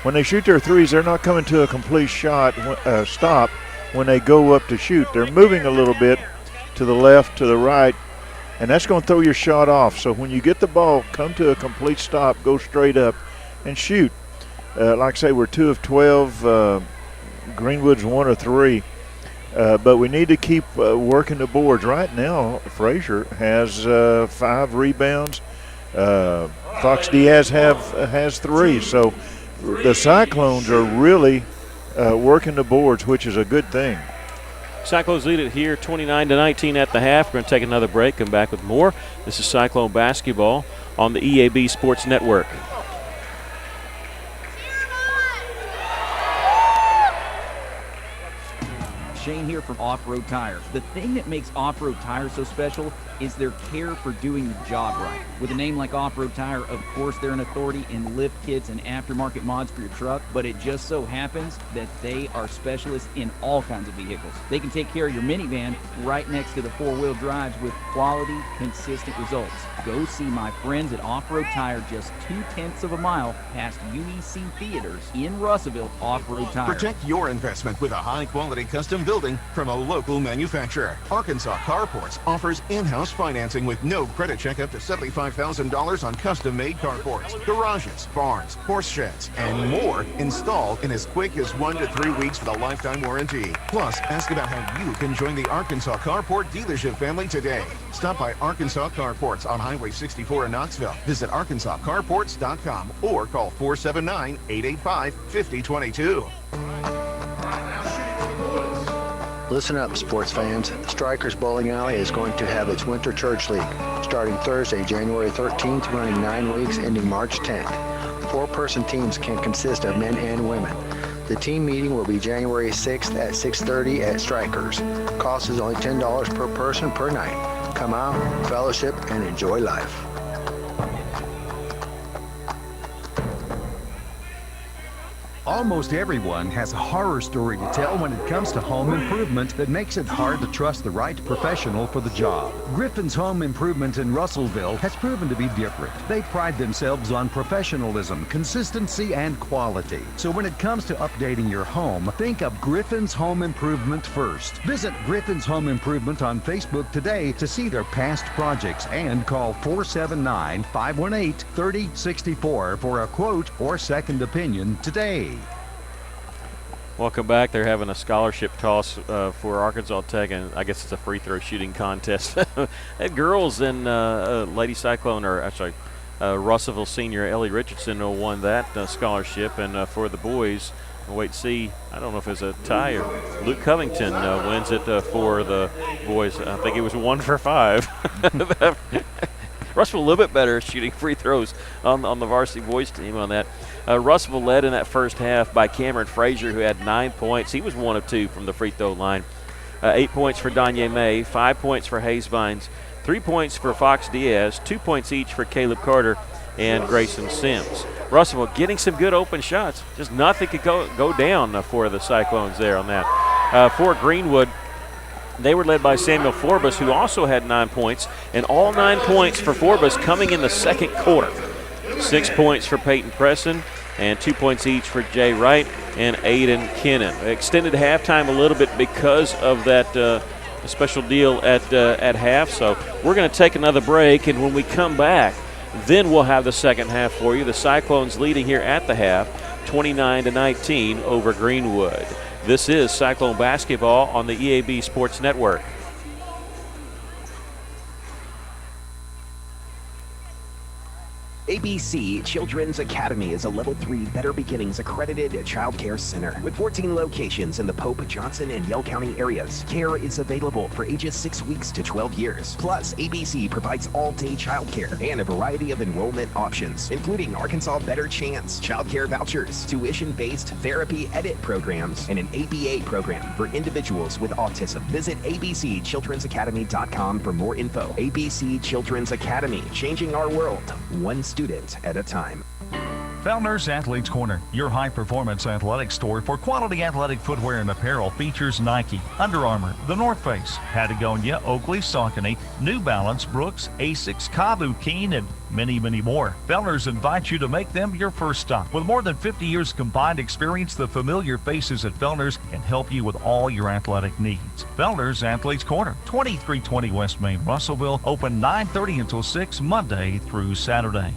When they shoot their threes, they're not coming to a complete stop when they go up to shoot. They're moving a little bit to the left, to the right, and that's going to throw your shot off. So when you get the ball, come to a complete stop, go straight up, and shoot. Like I say, we're 2 of 12. Greenwood's 1 of 3. But we need to keep working the boards. Right now, Frazier has 5 rebounds. Fox Diaz has 3. So the Cyclones are really working the boards, which is a good thing. Cyclones lead it here 29-19 at the half. We're going to take another break, come back with more. This is Cyclone basketball on the EAB Sports Network. Shane here from Off-Road Tire. The thing that makes Off-Road Tire so special is their care for doing the job right. With a name like Off-Road Tire, of course they're an authority in lift kits and aftermarket mods for your truck, but it just so happens that they are specialists in all kinds of vehicles. They can take care of your minivan right next to the four-wheel drives with quality, consistent results. Go see my friends at Off-Road Tire just 0.2 of a mile past UEC Theaters in Russellville. Off-Road Tire. Protect your investment with a high-quality custom building from a local manufacturer. Arkansas Carports offers in-house financing with no credit check up to $75,000 on custom-made carports, garages, barns, horse sheds, and more installed in as quick as 1 to 3 weeks with a lifetime warranty. Plus, ask about how you can join the Arkansas Carport dealership family today. Stop by Arkansas Carports on Highway 64 in Knoxville. Visit arkansascarports.com or call 479-885-5022. Listen up, sports fans. Strikers Bowling Alley is going to have its Winter Church League starting Thursday, January 13th, running 9 weeks, ending March 10th. 4-person teams can consist of men and women. The team meeting will be January 6th at 6:30 at Strikers. Cost is only $10 per person per night. Come out, fellowship, and enjoy life. Almost everyone has a horror story to tell when it comes to home improvement that makes it hard to trust the right professional for the job. Griffin's Home Improvement in Russellville has proven to be different. They pride themselves on professionalism, consistency, and quality. So when it comes to updating your home, think of Griffin's Home Improvement first. Visit Griffin's Home Improvement on Facebook today to see their past projects and call 479-518-3064 for a quote or second opinion today. Welcome back. They're having a scholarship toss for Arkansas Tech, and I guess it's a free throw shooting contest. Girls and Lady Cyclone, or actually Russellville senior Ellie Richardson won that scholarship, and for the boys, we'll wait to see. I don't know if it's a tie or Luke Covington wins it for the boys. I think it was 1 for 5. Russellville a little bit better shooting free throws on the varsity boys team on that. Russellville led in that first half by Cameron Frazier, who had 9 points. He was 1 of 2 from the free throw line. 8 points for Danye May, 5 points for Hayes Vines, 3 points for Fox Diaz, 2 points each for Caleb Carter and Grayson Sims. Russellville getting some good open shots. Just nothing could go down for the Cyclones there on that. For Greenwood, they were led by Samuel Forbes, who also had 9 points, and all 9 points for Forbes coming in the second quarter. 6 points for Peyton Preston, and 2 points each for Jay Wright and Aiden Kennan. Extended halftime a little bit because of that special deal at half, so we're going to take another break, and when we come back, then we'll have the second half for you. The Cyclones leading here at the half, 29-19 over Greenwood. This is Cyclone basketball on the EAB Sports Network. ABC Children's Academy is a Level 3 Better Beginnings accredited child care center with 14 locations in the Pope, Johnson, and Yell County areas. Care is available for ages 6 weeks to 12 years. Plus, ABC provides all-day child care and a variety of enrollment options, including Arkansas Better Chance, child care vouchers, tuition-based therapy edit programs, and an ABA program for individuals with autism. Visit abcchildrensacademy.com for more info. ABC Children's Academy, changing our world, one student at a time. Fellner's Athletes Corner, your high-performance athletic store for quality athletic footwear and apparel, features Nike, Under Armour, The North Face, Patagonia, Oakley, Saucony, New Balance, Brooks, Asics, Kavu, Keen, and many, many more. Fellner's invites you to make them your first stop. With more than 50 years combined experience, the familiar faces at Fellner's can help you with all your athletic needs. Fellner's Athletes Corner, 2320 West Main, Russellville, open 9:30 until 6 Monday through Saturday.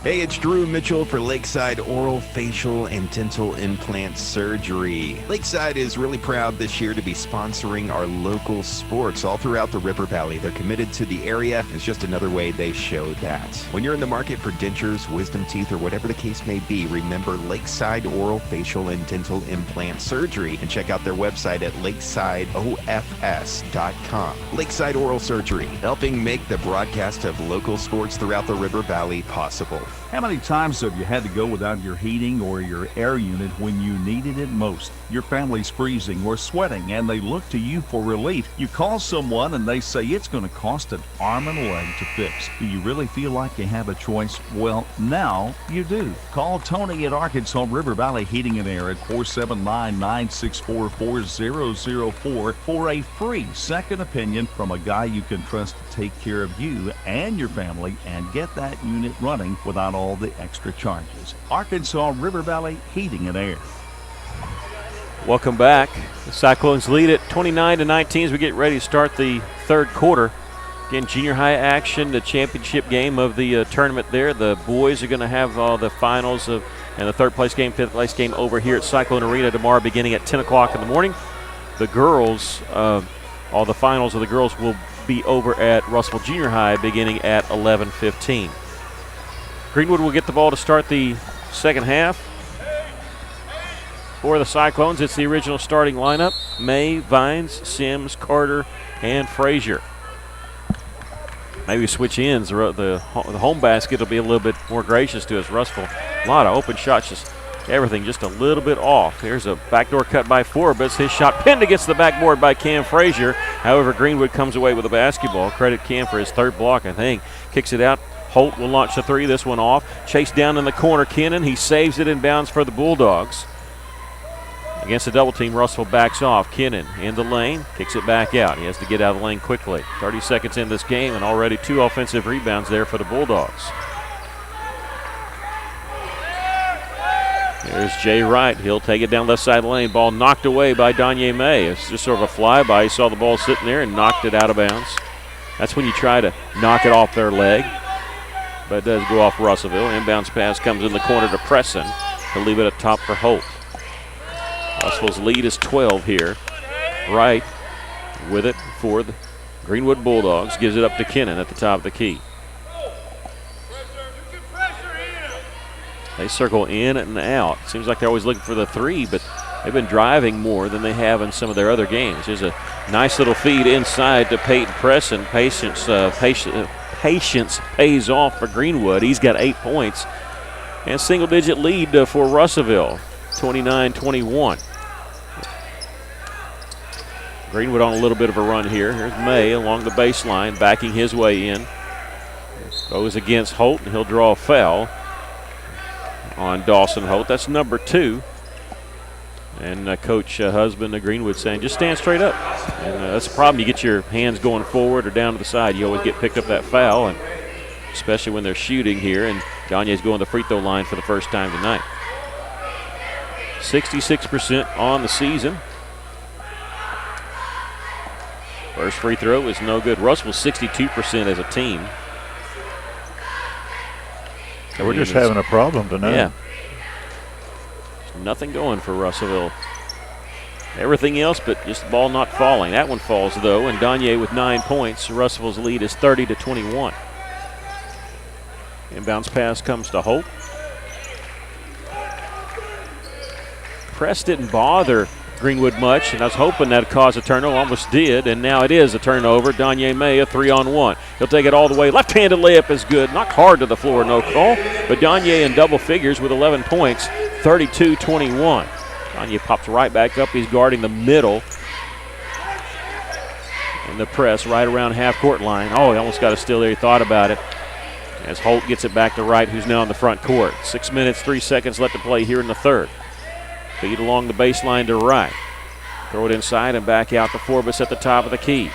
Hey, it's Drew Mitchell for Lakeside Oral, Facial, and Dental Implant Surgery. Lakeside is really proud this year to be sponsoring our local sports all throughout the River Valley. They're committed to the area. It's just another way they show that. When you're in the market for dentures, wisdom teeth, or whatever the case may be, remember Lakeside Oral, Facial, and Dental Implant Surgery, and check out their website at lakesideofs.com. Lakeside Oral Surgery, helping make the broadcast of local sports throughout the River Valley possible. How many times have you had to go without your heating or your air unit when you needed it most? Your family's freezing or sweating and they look to you for relief. You call someone and they say it's going to cost an arm and a leg to fix. Do you really feel like you have a choice? Well, now you do. Call Tony at Arkansas River Valley Heating and Air at 479-964-4004 for a free second opinion from a guy you can trust to take care of you and your family and get that unit running without all the extra charges. Arkansas River Valley Heating and Air. Welcome back. The Cyclones lead it 29-19 as we get ready to start the third quarter. Again, junior high action, the championship game of the tournament there. The boys are going to have the finals and the third place game, fifth place game over here at Cyclone Arena tomorrow beginning at 10 o'clock in the morning. The girls, all the finals of the girls will be over at Russellville Junior High beginning at 11:15. Greenwood will get the ball to start the second half. For the Cyclones, it's the original starting lineup: May, Vines, Sims, Carter, and Frazier. Maybe switch ends. The home basket will be a little bit more gracious to us. Russellville, a lot of open shots, just everything just a little bit off. Here's a backdoor cut by Forbes. His shot pinned against the backboard by Cam Frazier. However, Greenwood comes away with a basketball. Credit Cam for his third block, I think. Kicks it out. Holt will launch the three. This one off. Chased down in the corner. Kennan. He saves it in bounds for the Bulldogs. Against the double team, Russell backs off. Kennan in the lane. Kicks it back out. He has to get out of the lane quickly. 30 seconds in this game and already 2 offensive rebounds there for the Bulldogs. There's Jay Wright. He'll take it down left side of the lane. Ball knocked away by Danye May. It's just sort of a flyby. He saw the ball sitting there and knocked it out of bounds. That's when you try to knock it off their leg. But it does go off Russellville. Inbounds pass comes in the corner to Preston. He'll leave it up top for Holt. Russellville's lead is 12 here. Wright with it for the Greenwood Bulldogs. Gives it up to Kennan at the top of the key. They circle in and out. Seems like they're always looking for the three, but they've been driving more than they have in some of their other games. There's a nice little feed inside to Peyton Preston. Patience pays off for Greenwood. He's got 8 points. And single-digit lead for Russellville, 29-21. Greenwood on a little bit of a run here. Here's May along the baseline, backing his way in. Goes against Holt, and he'll draw a foul on Dawson Holt. That's number 2. And Coach Husband of Greenwood saying, just stand straight up. And that's the problem. You get your hands going forward or down to the side, you always get picked up that foul, and especially when they're shooting here. And Gagne's going to the free throw line for the first time tonight. 66% on the season. First free throw is no good. Russell's 62% as a team. So we're just having a problem tonight. Yeah. Nothing going for Russellville. Everything else but just the ball not falling. That one falls, though, and Danye with 9 points. Russellville's lead is 30-21. Inbounds pass comes to Holt. Press didn't bother Greenwood much, and I was hoping that would cause a turnover. Almost did, and now it is a turnover. Danye May, a 3-on-1. He'll take it all the way. Left-handed layup is good. Knocked hard to the floor, no call. But Danye in double figures with 11 points, 32-21. Danye pops right back up. He's guarding the middle. And the press right around half-court line. Oh, he almost got a steal there. He thought about it. As Holt gets it back to Wright, who's now in the front court. 6 minutes, 3 seconds left to play here in the third. Feed along the baseline to Wright. Throw it inside and back out to Forbes at the top of the key.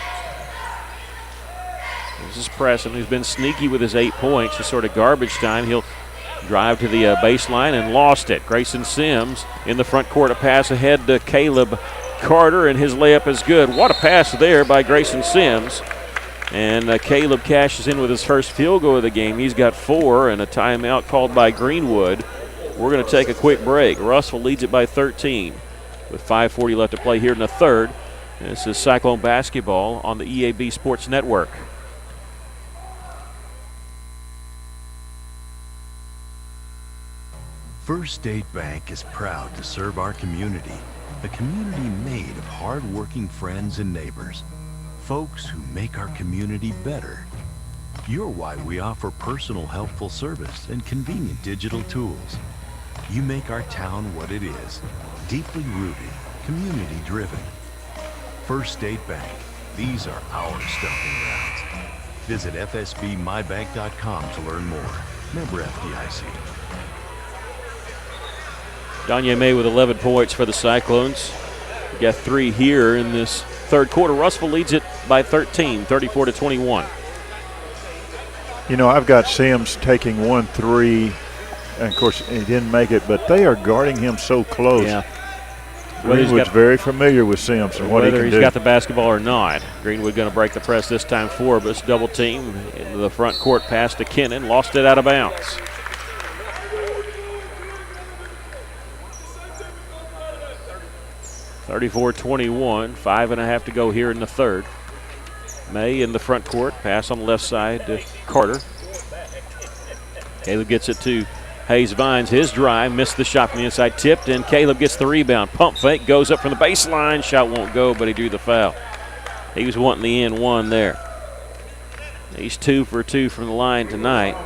This is Preston, who's been sneaky with his 8 points. Just sort of garbage time. He'll drive to the baseline and lost it. Grayson Sims in the front court. A pass ahead to Caleb Carter, and his layup is good. What a pass there by Grayson Sims. And Caleb cashes in with his first field goal of the game. He's got 4, and a timeout called by Greenwood. We're going to take a quick break. Russell leads it by 13 with 5:40 left to play here in the third. This is Cyclone basketball on the EAB Sports Network. First State Bank is proud to serve our community, a community made of hard-working friends and neighbors, folks who make our community better. You're why we offer personal helpful service and convenient digital tools. You make our town what it is, deeply rooted, community-driven. First State Bank, these are our stomping grounds. Visit fsbmybank.com to learn more. Member FDIC. Danye May with 11 points for the Cyclones. We got 3 here in this third quarter. Russell leads it by 13, 34-21. You know, I've got Sims taking 1-3, and of course he didn't make it, but they are guarding him so close. Yeah. Greenwood's very familiar with Sims and what he can do. Whether he's got the basketball or not. Greenwood going to break the press this time. Forbes double team into the front court pass to Kennan. Lost it out of bounds. (34-21). 5.5 to go here in the third. May in the front court. Pass on the left side to Carter. Caleb gets it to Hayes Vines. His drive. Missed the shot from the inside. Tipped, and Caleb gets the rebound. Pump fake. Goes up from the baseline. Shot won't go, but he drew the foul. He was wanting the end one there. He's 2 for 2 from the line tonight.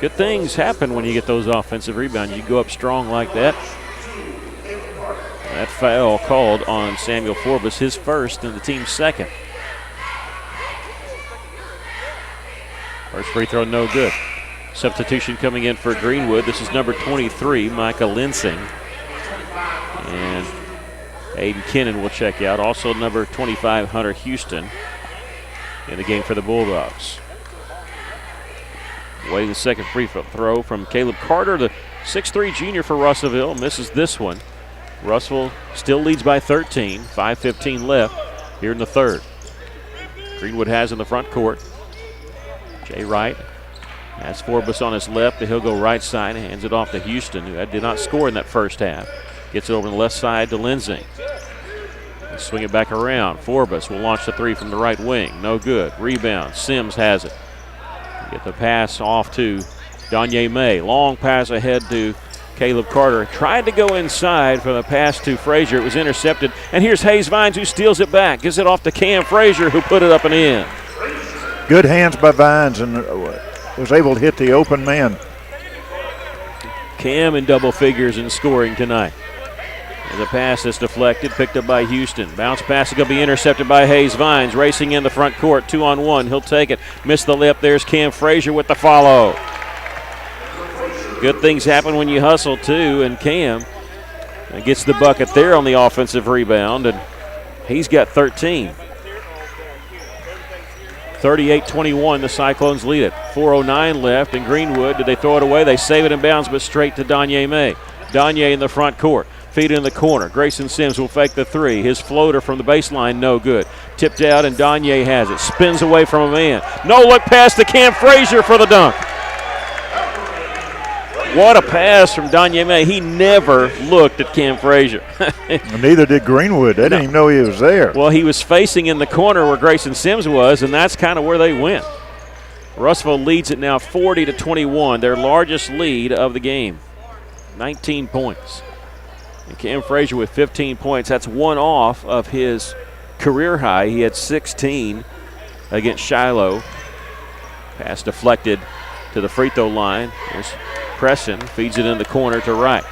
Good things happen when you get those offensive rebounds. You go up strong like that. That foul called on Samuel Forbes, his first and the team's second. First free throw, no good. Substitution coming in for Greenwood. This is number 23, Micah Linsing. And Aiden Kennan will check out. Also number 25, Hunter Houston, in the game for the Bulldogs. Waiting the second free throw from Caleb Carter, the 6'3 junior for Russellville. Misses this one. Russell still leads by 13. 5:15 left here in the third. Greenwood has in the front court. Jay Wright has Forbes on his left. He'll go right side and hands it off to Houston, who did not score in that first half. Gets it over on the left side to Lindsay. They swing it back around. Forbes will launch the 3 from the right wing. No good. Rebound. Sims has it. Get the pass off to Danye May. Long pass ahead to Caleb Carter. Tried to go inside for the pass to Frazier. It was intercepted. And here's Hayes Vines, who steals it back. Gives it off to Cam Frazier, who put it up and in. Good hands by Vines, and was able to hit the open man. Cam in double figures in scoring tonight. And the pass is deflected, picked up by Houston. Bounce pass is going to be intercepted by Hayes Vines. Racing in the front court, 2-on-1. He'll take it. Missed the layup. There's Cam Frazier with the follow. Good things happen when you hustle, too, and Cam gets the bucket there on the offensive rebound, and he's got 13. 38-21, the Cyclones lead it. 4:09 left, and Greenwood, did they throw it away? They save it in bounds, but straight to Danye May. Danye in the front court. Feed in the corner. Grayson Sims will fake the 3. His floater from the baseline, no good. Tipped out, and Danye has it. Spins away from a man. No look pass to Cam Frazier for the dunk. What a pass from Danye May. He never looked at Cam Frazier. Neither did Greenwood. They didn't even know he was there. Well, he was facing in the corner where Grayson Sims was, and that's kind of where they went. Russellville leads it now 40-21, their largest lead of the game. 19 points. And Cam Frazier with 15 points. That's one off of his career high. He had 16 against Shiloh. Pass deflected to the free throw line. There's Preston, feeds it in the corner to Wright.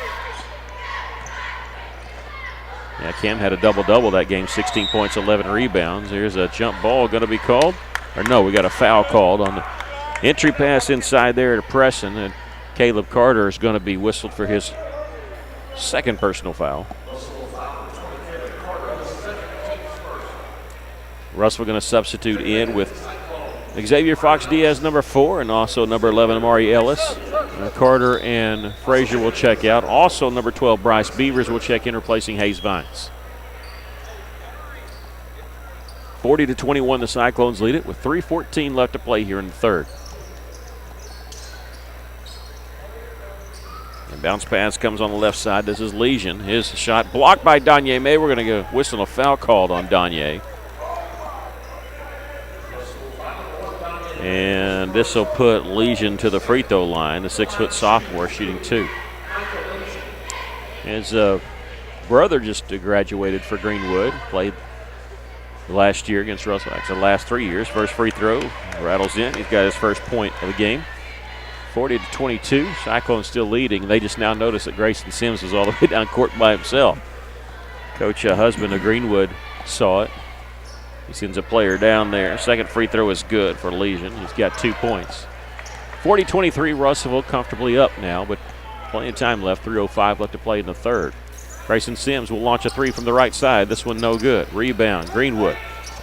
Yeah, Cam had a double-double that game, 16 points, 11 rebounds. Here's a jump ball going to be called. Or no, we got a foul called on the entry pass inside there to Preston, and Caleb Carter is going to be whistled for his second personal foul. Russell going to substitute in with Xavier Fox-Diaz, number 4, and also number 11, Amari Ellis. Carter and Frazier will check out. Also, number 12, Bryce Beavers will check in, replacing Hayes Vines. 40-21, the Cyclones lead it with 3:14 left to play here in the third. And bounce pass comes on the left side. This is Legion. His shot blocked by Danye May. We're going to go whistle a foul called on Danye. And this will put Legion to the free throw line, the 6-foot sophomore shooting 2. His brother just graduated for Greenwood, played last year against Russell. Actually, the last 3 years. First free throw rattles in. He's got his first point of the game. 40-22. Cyclones still leading. They just now notice that Grayson Sims was all the way down court by himself. Coach Husband of Greenwood saw it. He sends a player down there. Second free throw is good for Legion. He's got 2 points. 40-23, Russellville comfortably up now, but plenty of time left. 3:05 left to play in the third. Grayson Sims will launch a 3 from the right side. This one no good. Rebound, Greenwood.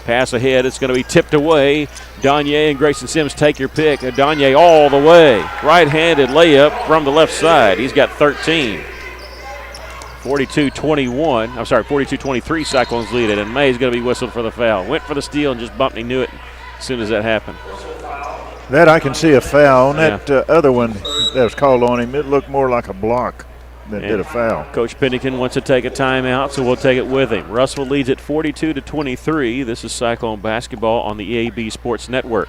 Pass ahead. It's going to be tipped away. Danye and Grayson Sims take your pick. Danye all the way. Right-handed layup from the left side. He's got 13. 42-23, Cyclones lead it, and May's going to be whistled for the foul. Went for the steal and just bumped. He knew it as soon as that happened. That I can see a foul. On that other one that was called on him, it looked more like a block than did a foul. Coach Pennington wants to take a timeout, so we'll take it with him. Russell leads at 42-23. This is Cyclone basketball on the EAB Sports Network.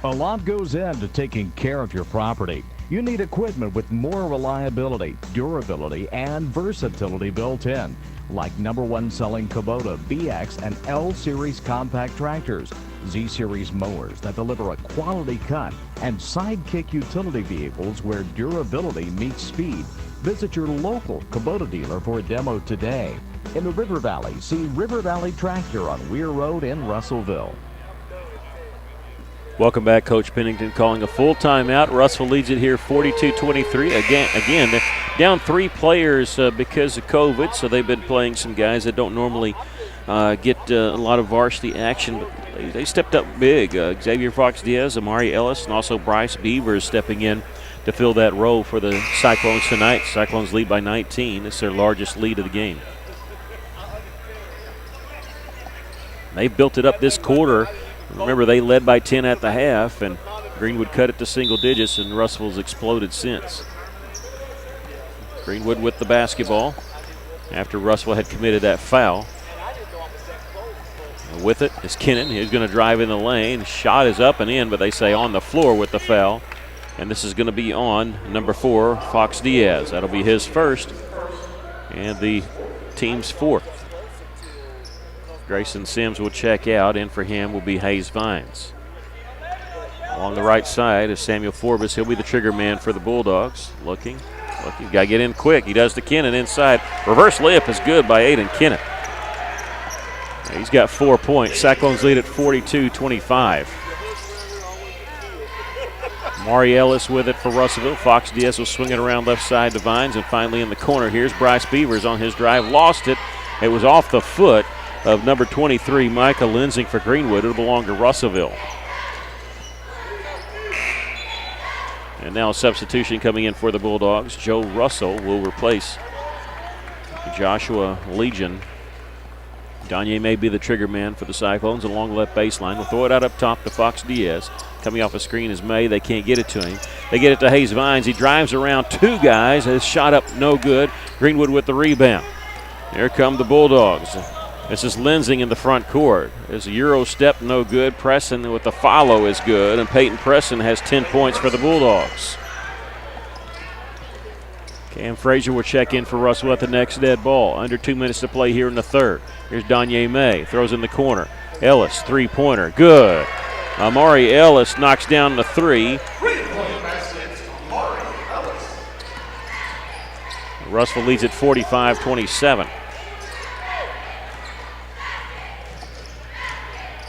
A lot goes into taking care of your property. You need equipment with more reliability, durability, and versatility built in, like #1 selling Kubota BX and L Series compact tractors, Z Series mowers that deliver a quality cut, and Sidekick utility vehicles where durability meets speed. Visit your local Kubota dealer for a demo today. In the River Valley, see River Valley Tractor on Weir Road in Russellville. Welcome back. Coach Pennington calling a full timeout. Russell leads it here 42-23. Again, they're down 3 players because of COVID, so they've been playing some guys that don't normally get a lot of varsity action, but they stepped up big. Xavier Fox-Diaz, Amari Ellis, and also Bryce Beavers stepping in to fill that role for the Cyclones tonight. Cyclones lead by 19. It's their largest lead of the game. They built it up this quarter. Remember, they led by 10 at the half, and Greenwood cut it to single digits, and Russell's exploded since. Greenwood with the basketball after Russell had committed that foul. And with it is Kennan. He's going to drive in the lane. Shot is up and in, but they say on the floor with the foul. And this is going to be on #4, Fox-Diaz. That'll be his first and the team's 4th. Grayson Sims will check out. In for him will be Hayes Vines. Along the right side is Samuel Forbes. He'll be the trigger man for the Bulldogs. Looking. Got to get in quick. He does to Kennan inside. Reverse layup is good by Aiden Kennan. He's got 4 points. Cyclones lead at 42-25. Mari Ellis with it for Russellville. Fox-Diaz will swing it around left side to Vines, and finally in the corner, here's Bryce Beavers on his drive. Lost it. It was off the foot of number 23, Micah Lensing for Greenwood. It'll belong to Russellville. And now a substitution coming in for the Bulldogs. Joe Russell will replace Joshua Legion. Danye may be the trigger man for the Cyclones along the left baseline. We'll throw it out up top to Fox-Diaz. Coming off a screen is May. They can't get it to him. They get it to Hayes Vines. He drives around 2 guys. His shot up no good. Greenwood with the rebound. Here come the Bulldogs. This is Lensing in the front court. There's a Euro step, no good. Preston with the follow is good, and Peyton Preston has 10 points for the Bulldogs. Cam Frazier will check in for Russell at the next dead ball. Under 2 minutes to play here in the third. Here's Danye May, throws in the corner. Ellis, three-pointer, good. Amari Ellis knocks down the 3. Russell leads at 45-27.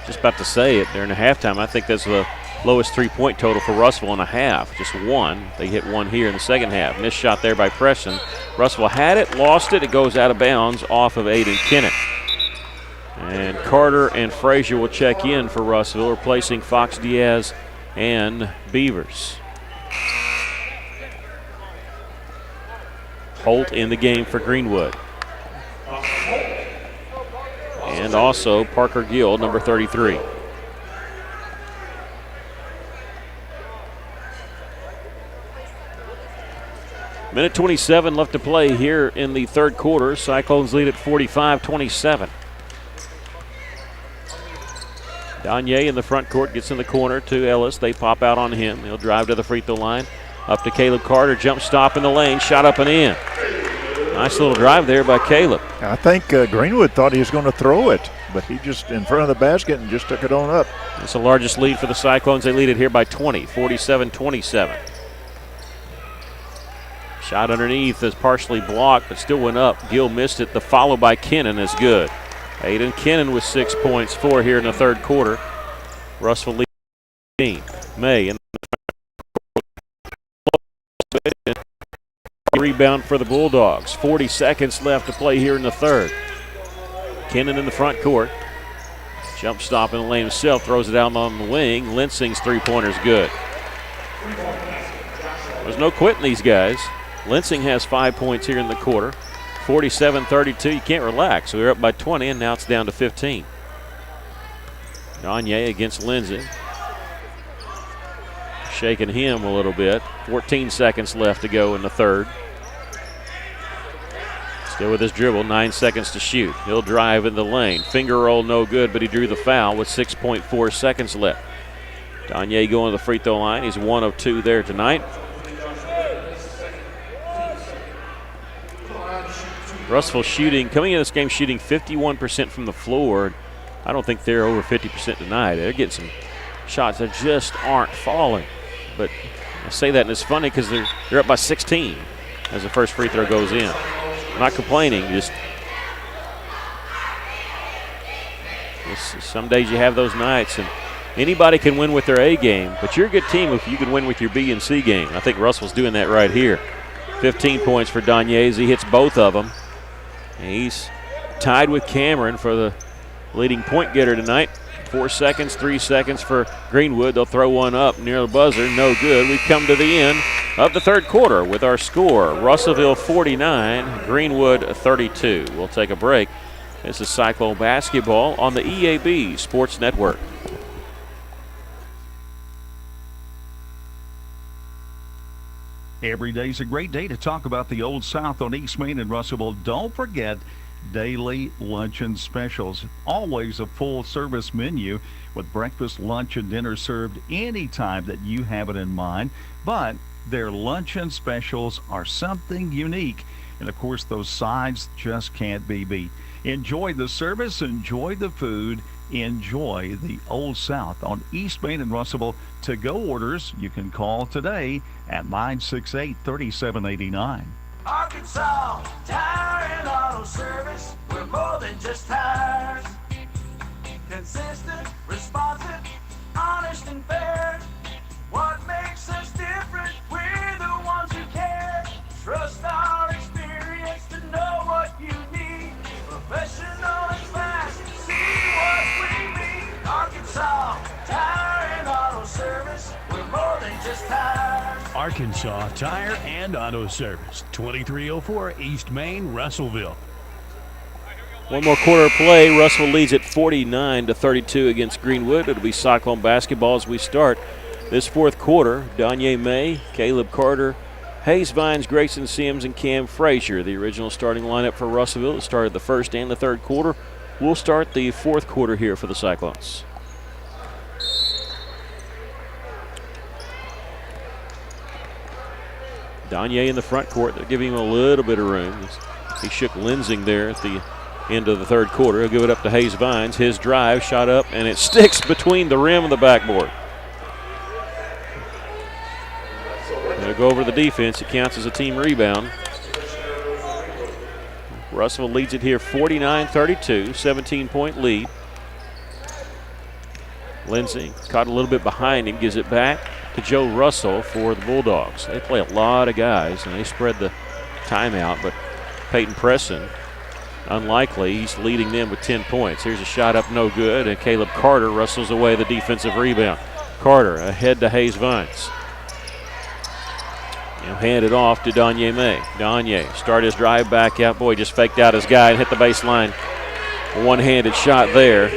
Just about to say it during the halftime. I think that's the lowest 3-point total for Russellville in a half. Just 1. They hit 1 here in the second half. Missed shot there by Preston. Russellville had it, lost it. It goes out of bounds off of Aiden Kennan. And Carter and Frazier will check in for Russellville, replacing Fox-Diaz and Beavers. Holt in the game for Greenwood. And also Parker Gill, number 33. Minute 27 left to play here in the third quarter. Cyclones lead at 45-27. Danye in the front court gets in the corner to Ellis. They pop out on him. He'll drive to the free throw line. Up to Caleb Carter. Jump stop in the lane. Shot up and in. Nice little drive there by Caleb. I think Greenwood thought he was going to throw it, but he just in front of the basket and just took it on up. It's the largest lead for the Cyclones. They lead it here by 20, 47-27. Shot underneath is partially blocked, but still went up. Gill missed it. The follow by Kennan is good. Aiden Kennan with 6 points, 4 here in the third quarter. Russell leading. May in the rebound for the Bulldogs. 40 seconds left to play here in the third. Kennan in the front court. Jump stop in the lane himself, throws it out on the wing. Lensing's three-pointer's good. There's no quitting these guys. Lensing has 5 points here in the quarter. 47-32, you can't relax. So we're up by 20, and now it's down to 15. Gagne against Lindsay. Shaking him a little bit. 14 seconds left to go in the third. Still with his dribble, 9 seconds to shoot. He'll drive in the lane. Finger roll no good, but he drew the foul with 6.4 seconds left. Gagne going to the free throw line. He's 1 of 2 there tonight. Russell coming into this game shooting 51% from the floor. I don't think they're over 50% tonight. They're getting some shots that just aren't falling. But I say that and it's funny because they're up by 16 as the first free throw goes in. I'm not complaining, just some days you have those nights and anybody can win with their A game, but you're a good team if you can win with your B and C game. I think Russell's doing that right here. 15 points for Daniez. He hits both of them. And he's tied with Cameron for the leading point getter tonight. 4 seconds, 3 seconds for Greenwood. They'll throw one up near the buzzer. No good. We've come to the end of the third quarter with our score. Russellville 49, Greenwood 32. We'll take a break. This is Cyclone basketball on the EAB Sports Network. Every day's a great day to talk about the Old South on East Main and Russellville. Don't forget daily luncheon specials. Always a full service menu with breakfast, lunch, and dinner served anytime that you have it in mind. But their luncheon specials are something unique. And of course, those sides just can't be beat. Enjoy the service, enjoy the food, enjoy the Old South on East Main and Russellville. To go orders, you can call today at 968-3789. Arkansas Tire and Auto Service, we're more than just tires. Consistent, responsive, honest and fair. What makes us different? We're the ones who care. Trust our experience to know what you need. Professional and fast, see what we mean. Arkansas Tire and Auto Service, we're more than just tires. Arkansas Tire and Auto Service, 2304 East Main, Russellville. One more quarter of play. Russell leads at 49-32 against Greenwood. It'll be Cyclone basketball as we start this fourth quarter. Danye May, Caleb Carter, Hayes Vines, Grayson Sims, and Cam Frazier, the original starting lineup for Russellville. It started the first and the third quarter. We'll start the fourth quarter here for the Cyclones. Danye in the front court. They're giving him a little bit of room. He shook Lensing there at the end of the third quarter. He'll give it up to Hayes Vines. His drive, shot up, and it sticks between the rim and the backboard. They'll go over the defense. It counts as a team rebound. Russellville leads it here 49-32, 17-point lead. Lindsay caught a little bit behind him, gives it back to Joe Russell for the Bulldogs. They play a lot of guys, and they spread the timeout, but Peyton Presson, unlikely. He's leading them with 10 points. Here's a shot up, no good, and Caleb Carter wrestles away the defensive rebound. Carter ahead to Hayes Vines. He'll hand it off to Donye May. Donye start his drive back out. Boy, just faked out his guy and hit the baseline. A one-handed shot there.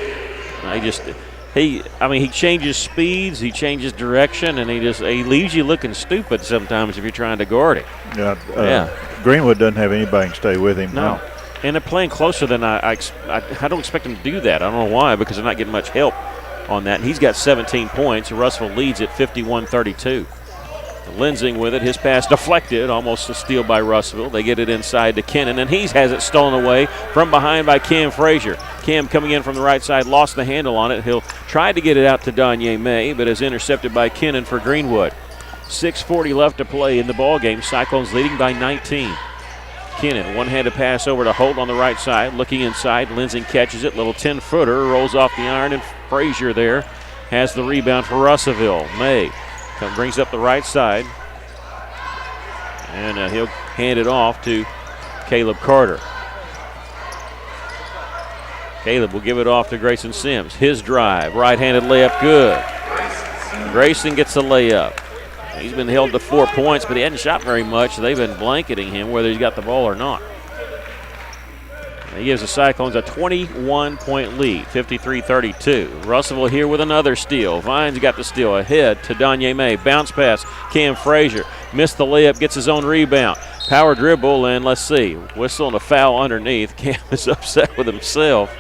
He changes speeds, he changes direction, and he leaves you looking stupid sometimes if you're trying to guard him. Yeah. Greenwood doesn't have anybody can stay with him. No. And they're playing closer than I don't expect him to do that. I don't know why, because they're not getting much help on that. And he's got 17 points. Russell leads at 51-32. Lensing with it. His pass deflected, almost a steal by Russellville. They get it inside to Kennan, and he has it stolen away from behind by Cam Frazier. Cam coming in from the right side, lost the handle on it. He'll try to get it out to Donye May, but is intercepted by Kennan for Greenwood. 6:40 left to play in the ball game. Cyclones leading by 19. Kennan, one-handed pass over to Holt on the right side, looking inside. Lensing catches it, little 10-footer, rolls off the iron, and Frazier there has the rebound for Russellville. May brings up the right side, and he'll hand it off to Caleb Carter. Caleb will give it off to Grayson Sims. His drive, right-handed layup, good. Grayson gets a layup. He's been held to 4 points, but he hadn't shot very much. They've been blanketing him whether he's got the ball or not. He gives the Cyclones a 21-point lead, 53-32. Russellville here with another steal. Vines got the steal ahead to Donye May. Bounce pass, Cam Frazier. Missed the layup, gets his own rebound. Power dribble, and let's see. Whistle and a foul underneath. Cam is upset with himself.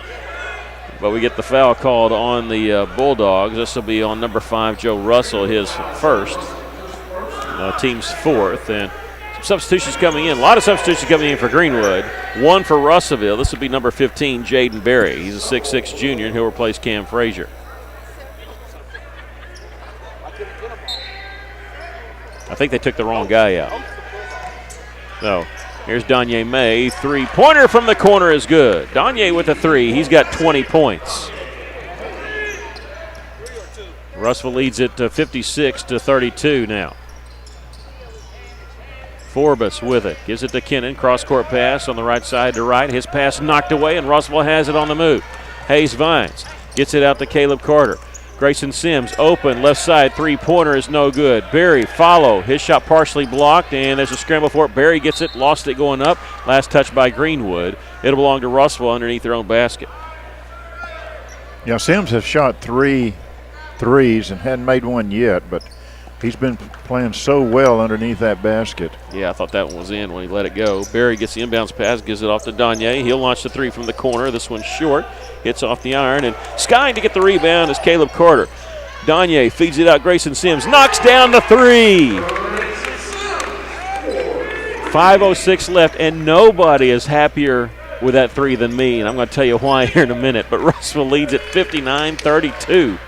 But we get the foul called on the Bulldogs. This will be on number 5, Joe Russell, his first. Team's fourth. And substitutions coming in. A lot of substitutions coming in for Greenwood. One for Russellville. This will be number 15, Jaden Berry. He's a 6'6 junior, and he'll replace Cam Frazier. I think they took the wrong guy out. So here's Donye May. Three-pointer from the corner is good. Donye with a three. He's got 20 points. Russellville leads it 56-32 now. Forbes with it. Gives it to Kennan. Cross-court pass on the right side to right. His pass knocked away, and Russellville has it on the move. Hayes Vines gets it out to Caleb Carter. Grayson Sims open. Left side three-pointer is no good. Berry follow. His shot partially blocked, and there's a scramble for it. Berry gets it. Lost it going up. Last touch by Greenwood. It'll belong to Russellville underneath their own basket. Yeah, Sims has shot 3 threes and hadn't made one yet, but he's been playing so well underneath that basket. Yeah, I thought that one was in when he let it go. Berry gets the inbounds pass, gives it off to Donye. He'll launch the three from the corner. This one's short. Hits off the iron, and skying to get the rebound is Caleb Carter. Donye feeds it out. Grayson Sims knocks down the three. 5:06 left, and nobody is happier with that three than me, and I'm going to tell you why here in a minute. But Russellville leads at 59-32.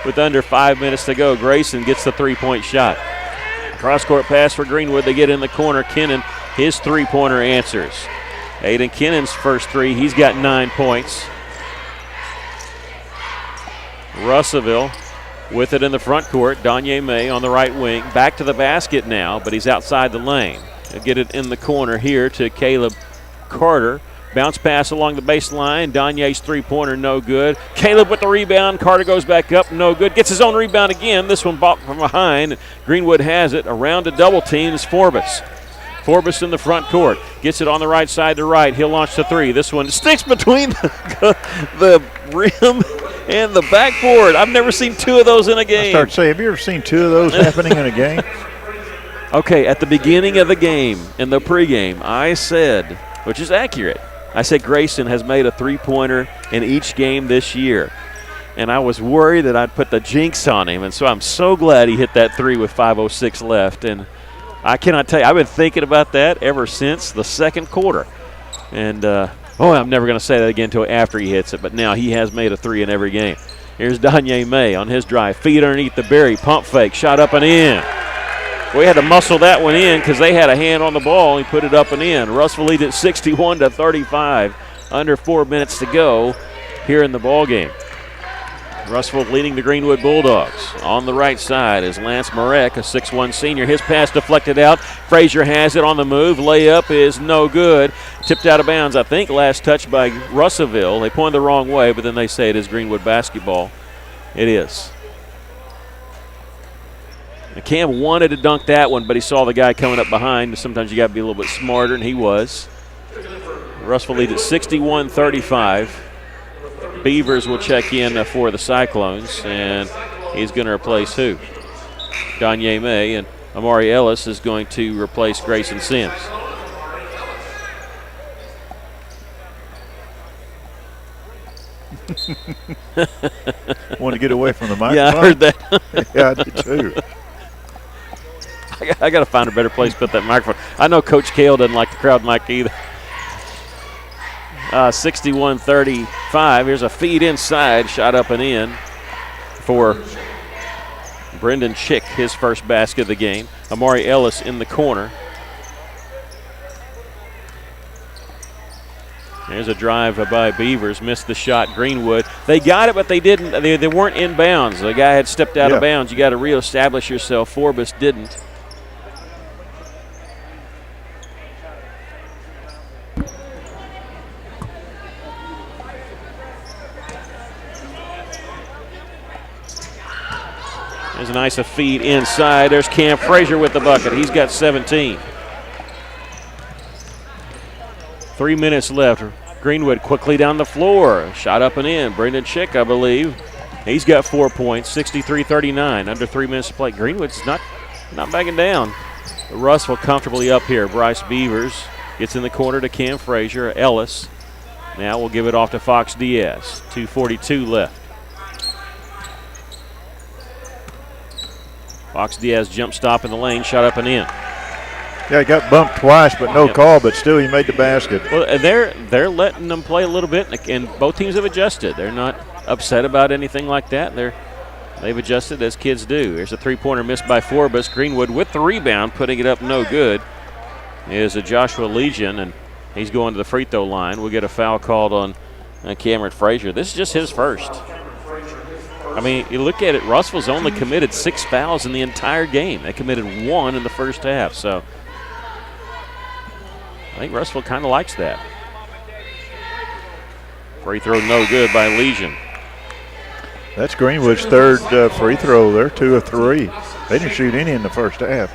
With under 5 minutes to go, Grayson gets the three-point shot. Cross-court pass for Greenwood. They get in the corner. Kennan, his three-pointer answers. Aiden Kennan's first three. He's got 9 points. Russellville with it in the front court. Donye May on the right wing. Back to the basket now, but he's outside the lane. They'll get it in the corner here to Caleb Carter. Bounce pass along the baseline. Donye's three-pointer, no good. Caleb with the rebound. Carter goes back up, no good. Gets his own rebound again. This one bought from behind. Greenwood has it. Around a double team is Forbes. Forbes in the front court. Gets it on the right side to right. He'll launch the three. This one sticks between the rim and the backboard. I've never seen two of those in a game. I start to say, have you ever seen two of those happening in a game? Okay, at the beginning of the game, in the pregame, I said, which is accurate, I said Grayson has made a three-pointer in each game this year. And I was worried that I'd put the jinx on him. And so I'm so glad he hit that three with 5:06 left. And I cannot tell you, I've been thinking about that ever since the second quarter. And, I'm never going to say that again until after he hits it. But now he has made a three in every game. Here's Donye May on his drive. Feet underneath the Berry. Pump fake. Shot up and in. We had to muscle that one in because they had a hand on the ball. He put it up and in. Russellville leads at 61-35. Under 4 minutes to go here in the ball game. Russellville leading the Greenwood Bulldogs. On the right side is Lance Marek, a 6'1 senior. His pass deflected out. Frazier has it on the move. Layup is no good. Tipped out of bounds, I think. Last touch by Russellville. They pointed the wrong way, but then they say it is Greenwood basketball. It is. Cam wanted to dunk that one, but he saw the guy coming up behind. Sometimes you got to be a little bit smarter, and he was. Russell leads at 61-35. Beavers will check in for the Cyclones, and he's going to replace who? Gagne May, and Amari Ellis is going to replace Grayson Sims. Want to get away from the microphone? Yeah, I heard that. Yeah, I did too. I got to find a better place to put that microphone. I know Coach Kale doesn't like the crowd mic either. 61-35. Here's a feed inside, shot up and in for Brendan Chick, his first basket of the game. Amari Ellis in the corner. There's a drive by Beavers, missed the shot. Greenwood, they got it, but they didn't. They weren't in bounds. The guy had stepped out of bounds. You got to reestablish yourself. Forbes didn't. There's a nice feed inside. There's Cam Frazier with the bucket. He's got 17. 3 minutes left. Greenwood quickly down the floor. Shot up and in. Brendan Chick, I believe. He's got 4 points. 63-39. Under 3 minutes to play. Greenwood's not backing down. Russell comfortably up here. Bryce Beavers gets in the corner to Cam Frazier. Ellis. Now we'll give it off to Fox Diaz. 2:42 left. Fox Diaz jump stop in the lane, shot up and in. Yeah, he got bumped twice, but no call, but still he made the basket. Well, they're letting them play a little bit, and both teams have adjusted. They're not upset about anything like that. They've adjusted as kids do. There's a three-pointer missed by Forbes. Greenwood with the rebound, putting it up no good, is a Joshua Legion, and he's going to the free throw line. We'll get a foul called on Cameron Frazier. This is just his first. I mean, you look at it, Russell's only committed 6 fouls in the entire game. They committed 1 in the first half, so I think Russell kind of likes that. Free throw no good by Legion. That's Greenwood's third free throw. They're 2 of 3. They didn't shoot any in the first half.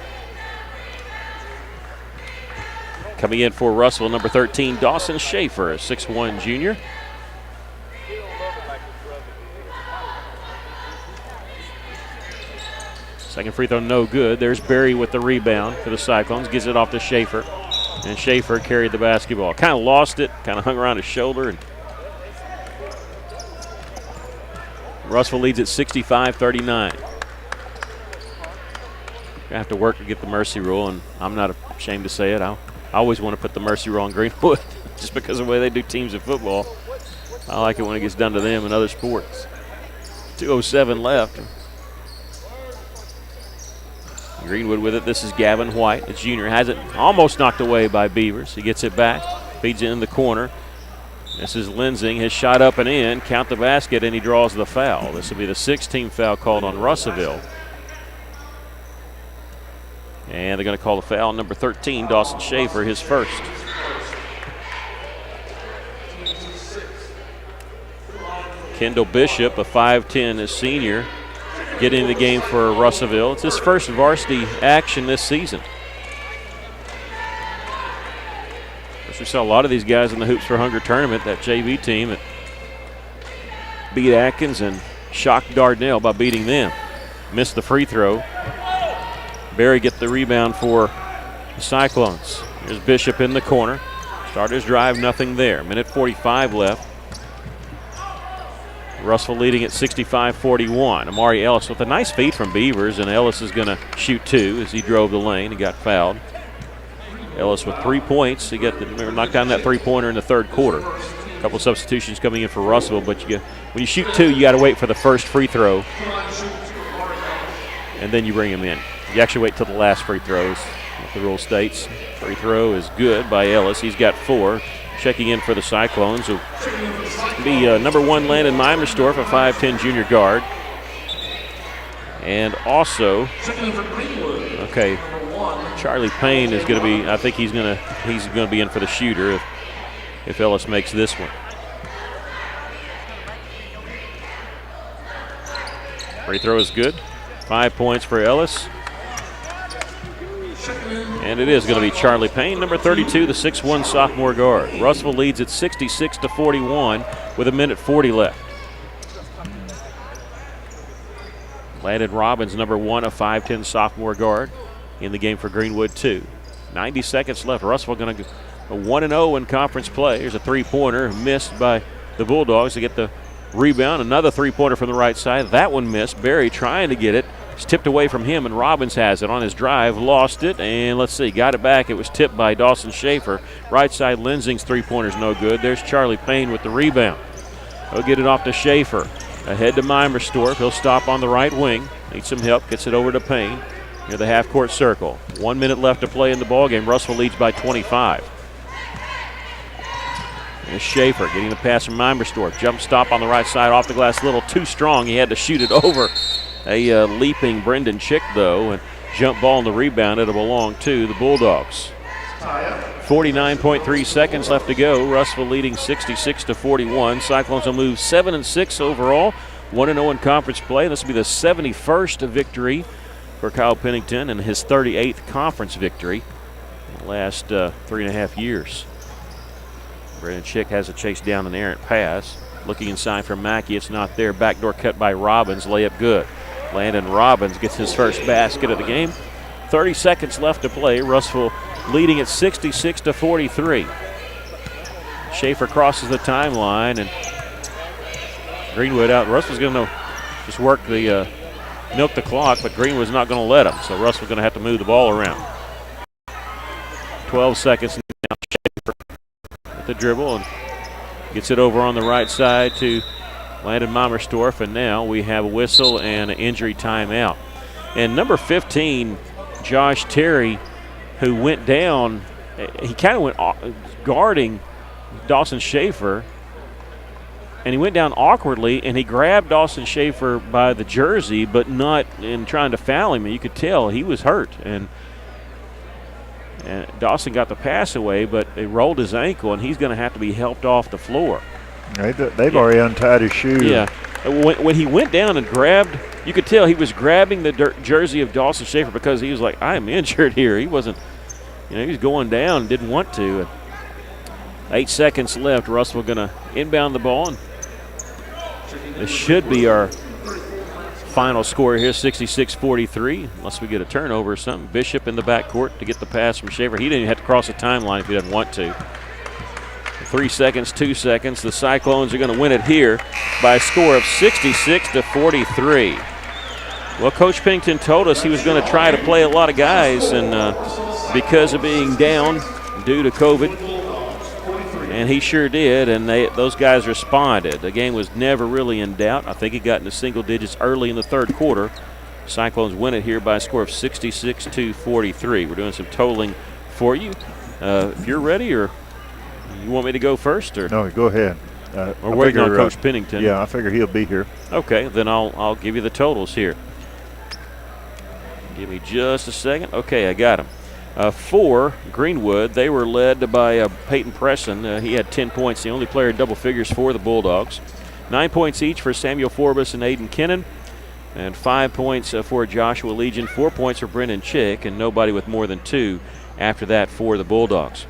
Coming in for Russell, number 13, Dawson Schaefer, a 6'1 junior. Second free throw no good. There's Berry with the rebound for the Cyclones. Gives it off to Schaefer. And Schaefer carried the basketball. Kind of lost it. Kind of hung around his shoulder. And Russell leads at 65-39. I have to work to get the mercy rule, and I'm not ashamed to say it. I always want to put the mercy rule on Greenwood just because of the way they do teams in football. I like it when it gets done to them in other sports. 2:07 left. Greenwood with it. This is Gavin White, a junior. Has it almost knocked away by Beavers. He gets it back, feeds it in the corner. This is Lensing. His shot up and in. Count the basket, and he draws the foul. This will be the 16th foul called on Russellville. And they're going to call the foul on number 13, Dawson Schaefer, his first. Kendall Bishop, a 5'10", is senior, getting the game for Russellville. It's his first varsity action this season. We saw a lot of these guys in the Hoops for Hunger tournament, that JV team that beat Atkins and shocked Dardanelle by beating them. Missed the free throw. Berry get the rebound for the Cyclones. There's Bishop in the corner. Starters drive, nothing there. Minute 45 left. Russell leading at 65-41. Amari Ellis with a nice feed from Beavers, and Ellis is going to shoot 2 as he drove the lane and got fouled. Ellis with 3 points. He knocked down that three-pointer in the third quarter. A couple of substitutions coming in for Russellville, but when you shoot 2, you got to wait for the first free throw, and then you bring him in. You actually wait till the last free throws, like the rule states. Free throw is good by Ellis. He's got 4. Checking in for the Cyclones will be number 1 Landon Meimersdorf, a 5'10" junior guard. And also, okay, Charlie Payne is going to be, I think he's going to be in for the shooter if Ellis makes this one. Free throw is good. 5 points for Ellis. And it is going to be Charlie Payne, number 32, the 6'1 sophomore guard. Russellville leads at 66-41 with 1:40 left. Landon Robbins, number 1, a 5'10 sophomore guard in the game for Greenwood 2. 90 seconds left. Russellville going to go 1-0 in conference play. Here's a three-pointer missed by the Bulldogs to get the rebound. Another three-pointer from the right side. That one missed. Barry trying to get it. It's tipped away from him, and Robbins has it on his drive. Lost it, and let's see. Got it back. It was tipped by Dawson Schaefer. Right side, Lensing's three-pointer's no good. There's Charlie Payne with the rebound. He'll get it off to Schaefer. Ahead to Meimerstorff. He'll stop on the right wing. Needs some help. Gets it over to Payne near the half-court circle. 1 minute left to play in the ballgame. Russellville leads by 25. There's Schaefer getting the pass from Meimerstorff. Jump stop on the right side off the glass. A little too strong. He had to shoot it over a leaping Brendan Chick, though. And jump ball and the rebound. It'll belong to the Bulldogs. 49.3 seconds left to go. Russellville leading 66-41. Cyclones will move 7-6 overall. 1-0 in conference play. This will be the 71st victory for Kyle Pennington and his 38th conference victory in the last 3.5 years. Brendan Chick has a chase down an errant pass. Looking inside for Mackey. It's not there. Backdoor cut by Robbins. Layup good. Landon Robbins gets his first basket of the game. 30 seconds left to play. Russellville leading at 66-43. Schaefer crosses the timeline, and Greenwood out. Russell's going to just work the milk the clock, but Greenwood's not going to let him. So Russell's going to have to move the ball around. 12 seconds now. Schaefer with the dribble and gets it over on the right side to Landon Meimerstorff, and now we have a whistle and an injury timeout. And number 15, Josh Terry, who went down, he kind of went guarding Dawson Schaefer, and he went down awkwardly, and he grabbed Dawson Schaefer by the jersey, but not in trying to foul him. You could tell he was hurt, and Dawson got the pass away, but it rolled his ankle, and he's going to have to be helped off the floor. They've already untied his shoe. Yeah. When he went down and grabbed, you could tell he was grabbing the jersey of Dawson Schaefer because he was like, I'm injured here. He wasn't, he was going down and didn't want to. 8 seconds left. Russellville going to inbound the ball. And this should be our final score here, 66-43, unless we get a turnover or something. Bishop in the backcourt to get the pass from Schaefer. He didn't even have to cross the timeline if he didn't want to. 3 seconds, 2 seconds. The Cyclones are going to win it here by a score of 66-43. Well, Coach Pennington told us he was going to try to play a lot of guys, and because of being down due to COVID, and he sure did, and those guys responded. The game was never really in doubt. I think he got into single digits early in the third quarter. Cyclones win it here by a score of 66-43. We're doing some totaling for you. If you're ready, or you want me to go first? Or no, go ahead. We're waiting on Coach Pennington. Yeah, I figure he'll be here. Okay, then I'll give you the totals here. Give me just a second. Okay, I got them. For Greenwood, they were led by Peyton Presson. He had 10 points, the only player in double figures for the Bulldogs. 9 points each for Samuel Forbes and Aiden Kennan, and 5 points for Joshua Legion, 4 points for Brendan Chick, and nobody with more than 2 after that for the Bulldogs.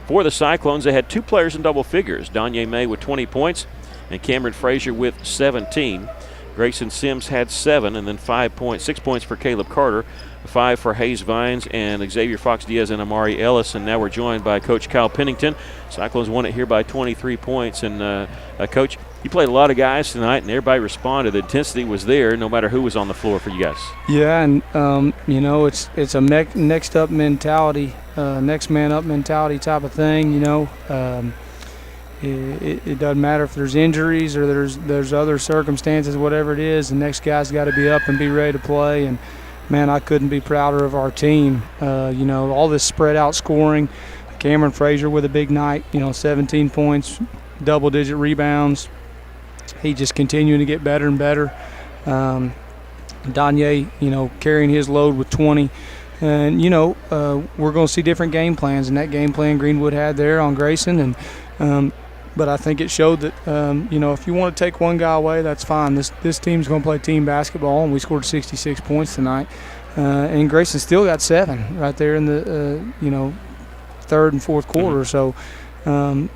For the Cyclones, they had 2 players in double figures, Danye May with 20 points and Cameron Frazier with 17. Grayson Sims had 7, and then 6 points for Caleb Carter, 5 for Hayes Vines and Xavier Fox Diaz and Amari Ellis. And now we're joined by Coach Kyle Pennington. Cyclones won it here by 23 points. And Coach, you played a lot of guys tonight, and everybody responded. The intensity was there, no matter who was on the floor for you guys. Yeah, and it's a next up mentality, next man up mentality type of thing. It doesn't matter if there's injuries or there's other circumstances, whatever it is. The next guy's got to be up and be ready to play. And man, I couldn't be prouder of our team. All this spread out scoring. Cameron Frazier with a big night. 17 points, double-digit rebounds. He just continuing to get better and better. Danye, carrying his load with 20. And, we're going to see different game plans, and that game plan Greenwood had there on Grayson. And but I think it showed that, if you want to take one guy away, that's fine. This team's going to play team basketball, and we scored 66 points tonight. and Grayson still got 7 right there in the third and fourth quarter. So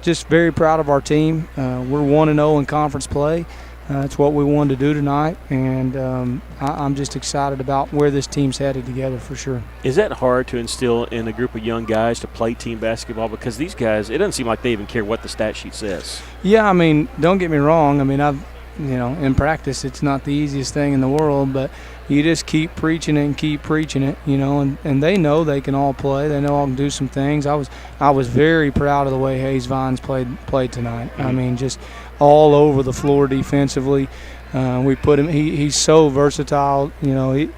just very proud of our team. We're 1-0 in conference play. That's what we wanted to do tonight, and I'm just excited about where this team's headed together for sure. Is that hard to instill in a group of young guys to play team basketball? Because these guys, it doesn't seem like they even care what the stat sheet says. Yeah, I mean, don't get me wrong. I mean, in practice, it's not the easiest thing in the world, but you just keep preaching it and keep preaching it, and they know they can all play. They know I can do some things. I was very proud of the way Hayes Vines played tonight. Mm-hmm. I mean, just all over the floor defensively. We put him. He's so versatile.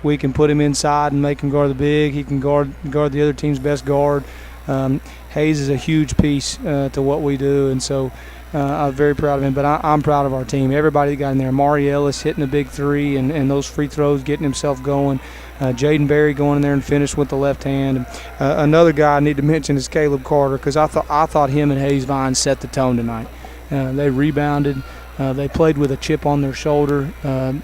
We can put him inside and make him guard the big. He can guard the other team's best guard. Hayes is a huge piece to what we do, and so I'm very proud of him. But I'm proud of our team. Everybody that got in there. Mari Ellis hitting a big 3 and those free throws, getting himself going. Jaden Berry going in there and finished with the left hand. Another guy I need to mention is Caleb Carter, because I thought him and Hayes Vines set the tone tonight. They rebounded. They played with a chip on their shoulder,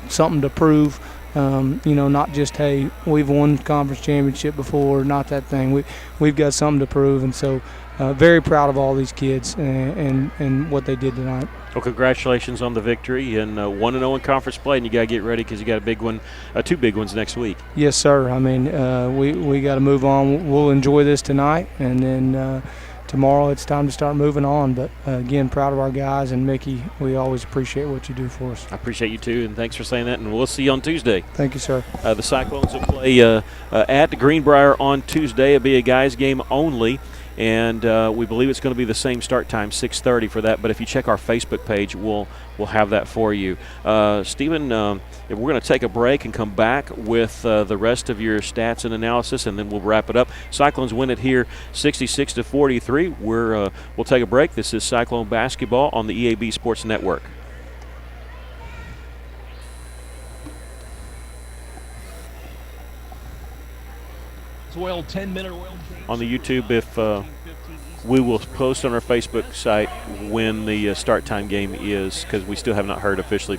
something to prove. Not just, hey, we've won conference championship before, not that thing. We've got something to prove, and so very proud of all these kids and what they did tonight. Well, congratulations on the victory, and 1-0 in conference play, and you got to get ready because you got a big one, 2 big ones next week. Yes, sir. I mean, we got to move on. We'll enjoy this tonight, and then tomorrow it's time to start moving on. But, again, proud of our guys, and Mickey, we always appreciate what you do for us. I appreciate you too, and thanks for saying that, and we'll see you on Tuesday. Thank you, sir. The Cyclones will play at the Greenbrier on Tuesday. It'll be a guys' game only, and we believe it's going to be the same start time, 6:30 for that. But if you check our Facebook page, we'll have that for you. Stephen, we're going to take a break and come back with the rest of your stats and analysis, and then we'll wrap it up. Cyclones win it here 66-43. We'll take a break. This is Cyclone Basketball on the EAB Sports Network. Oil 10-minute oil change. On the YouTube, if we will post on our Facebook site when the start time game is, because we still have not heard officially from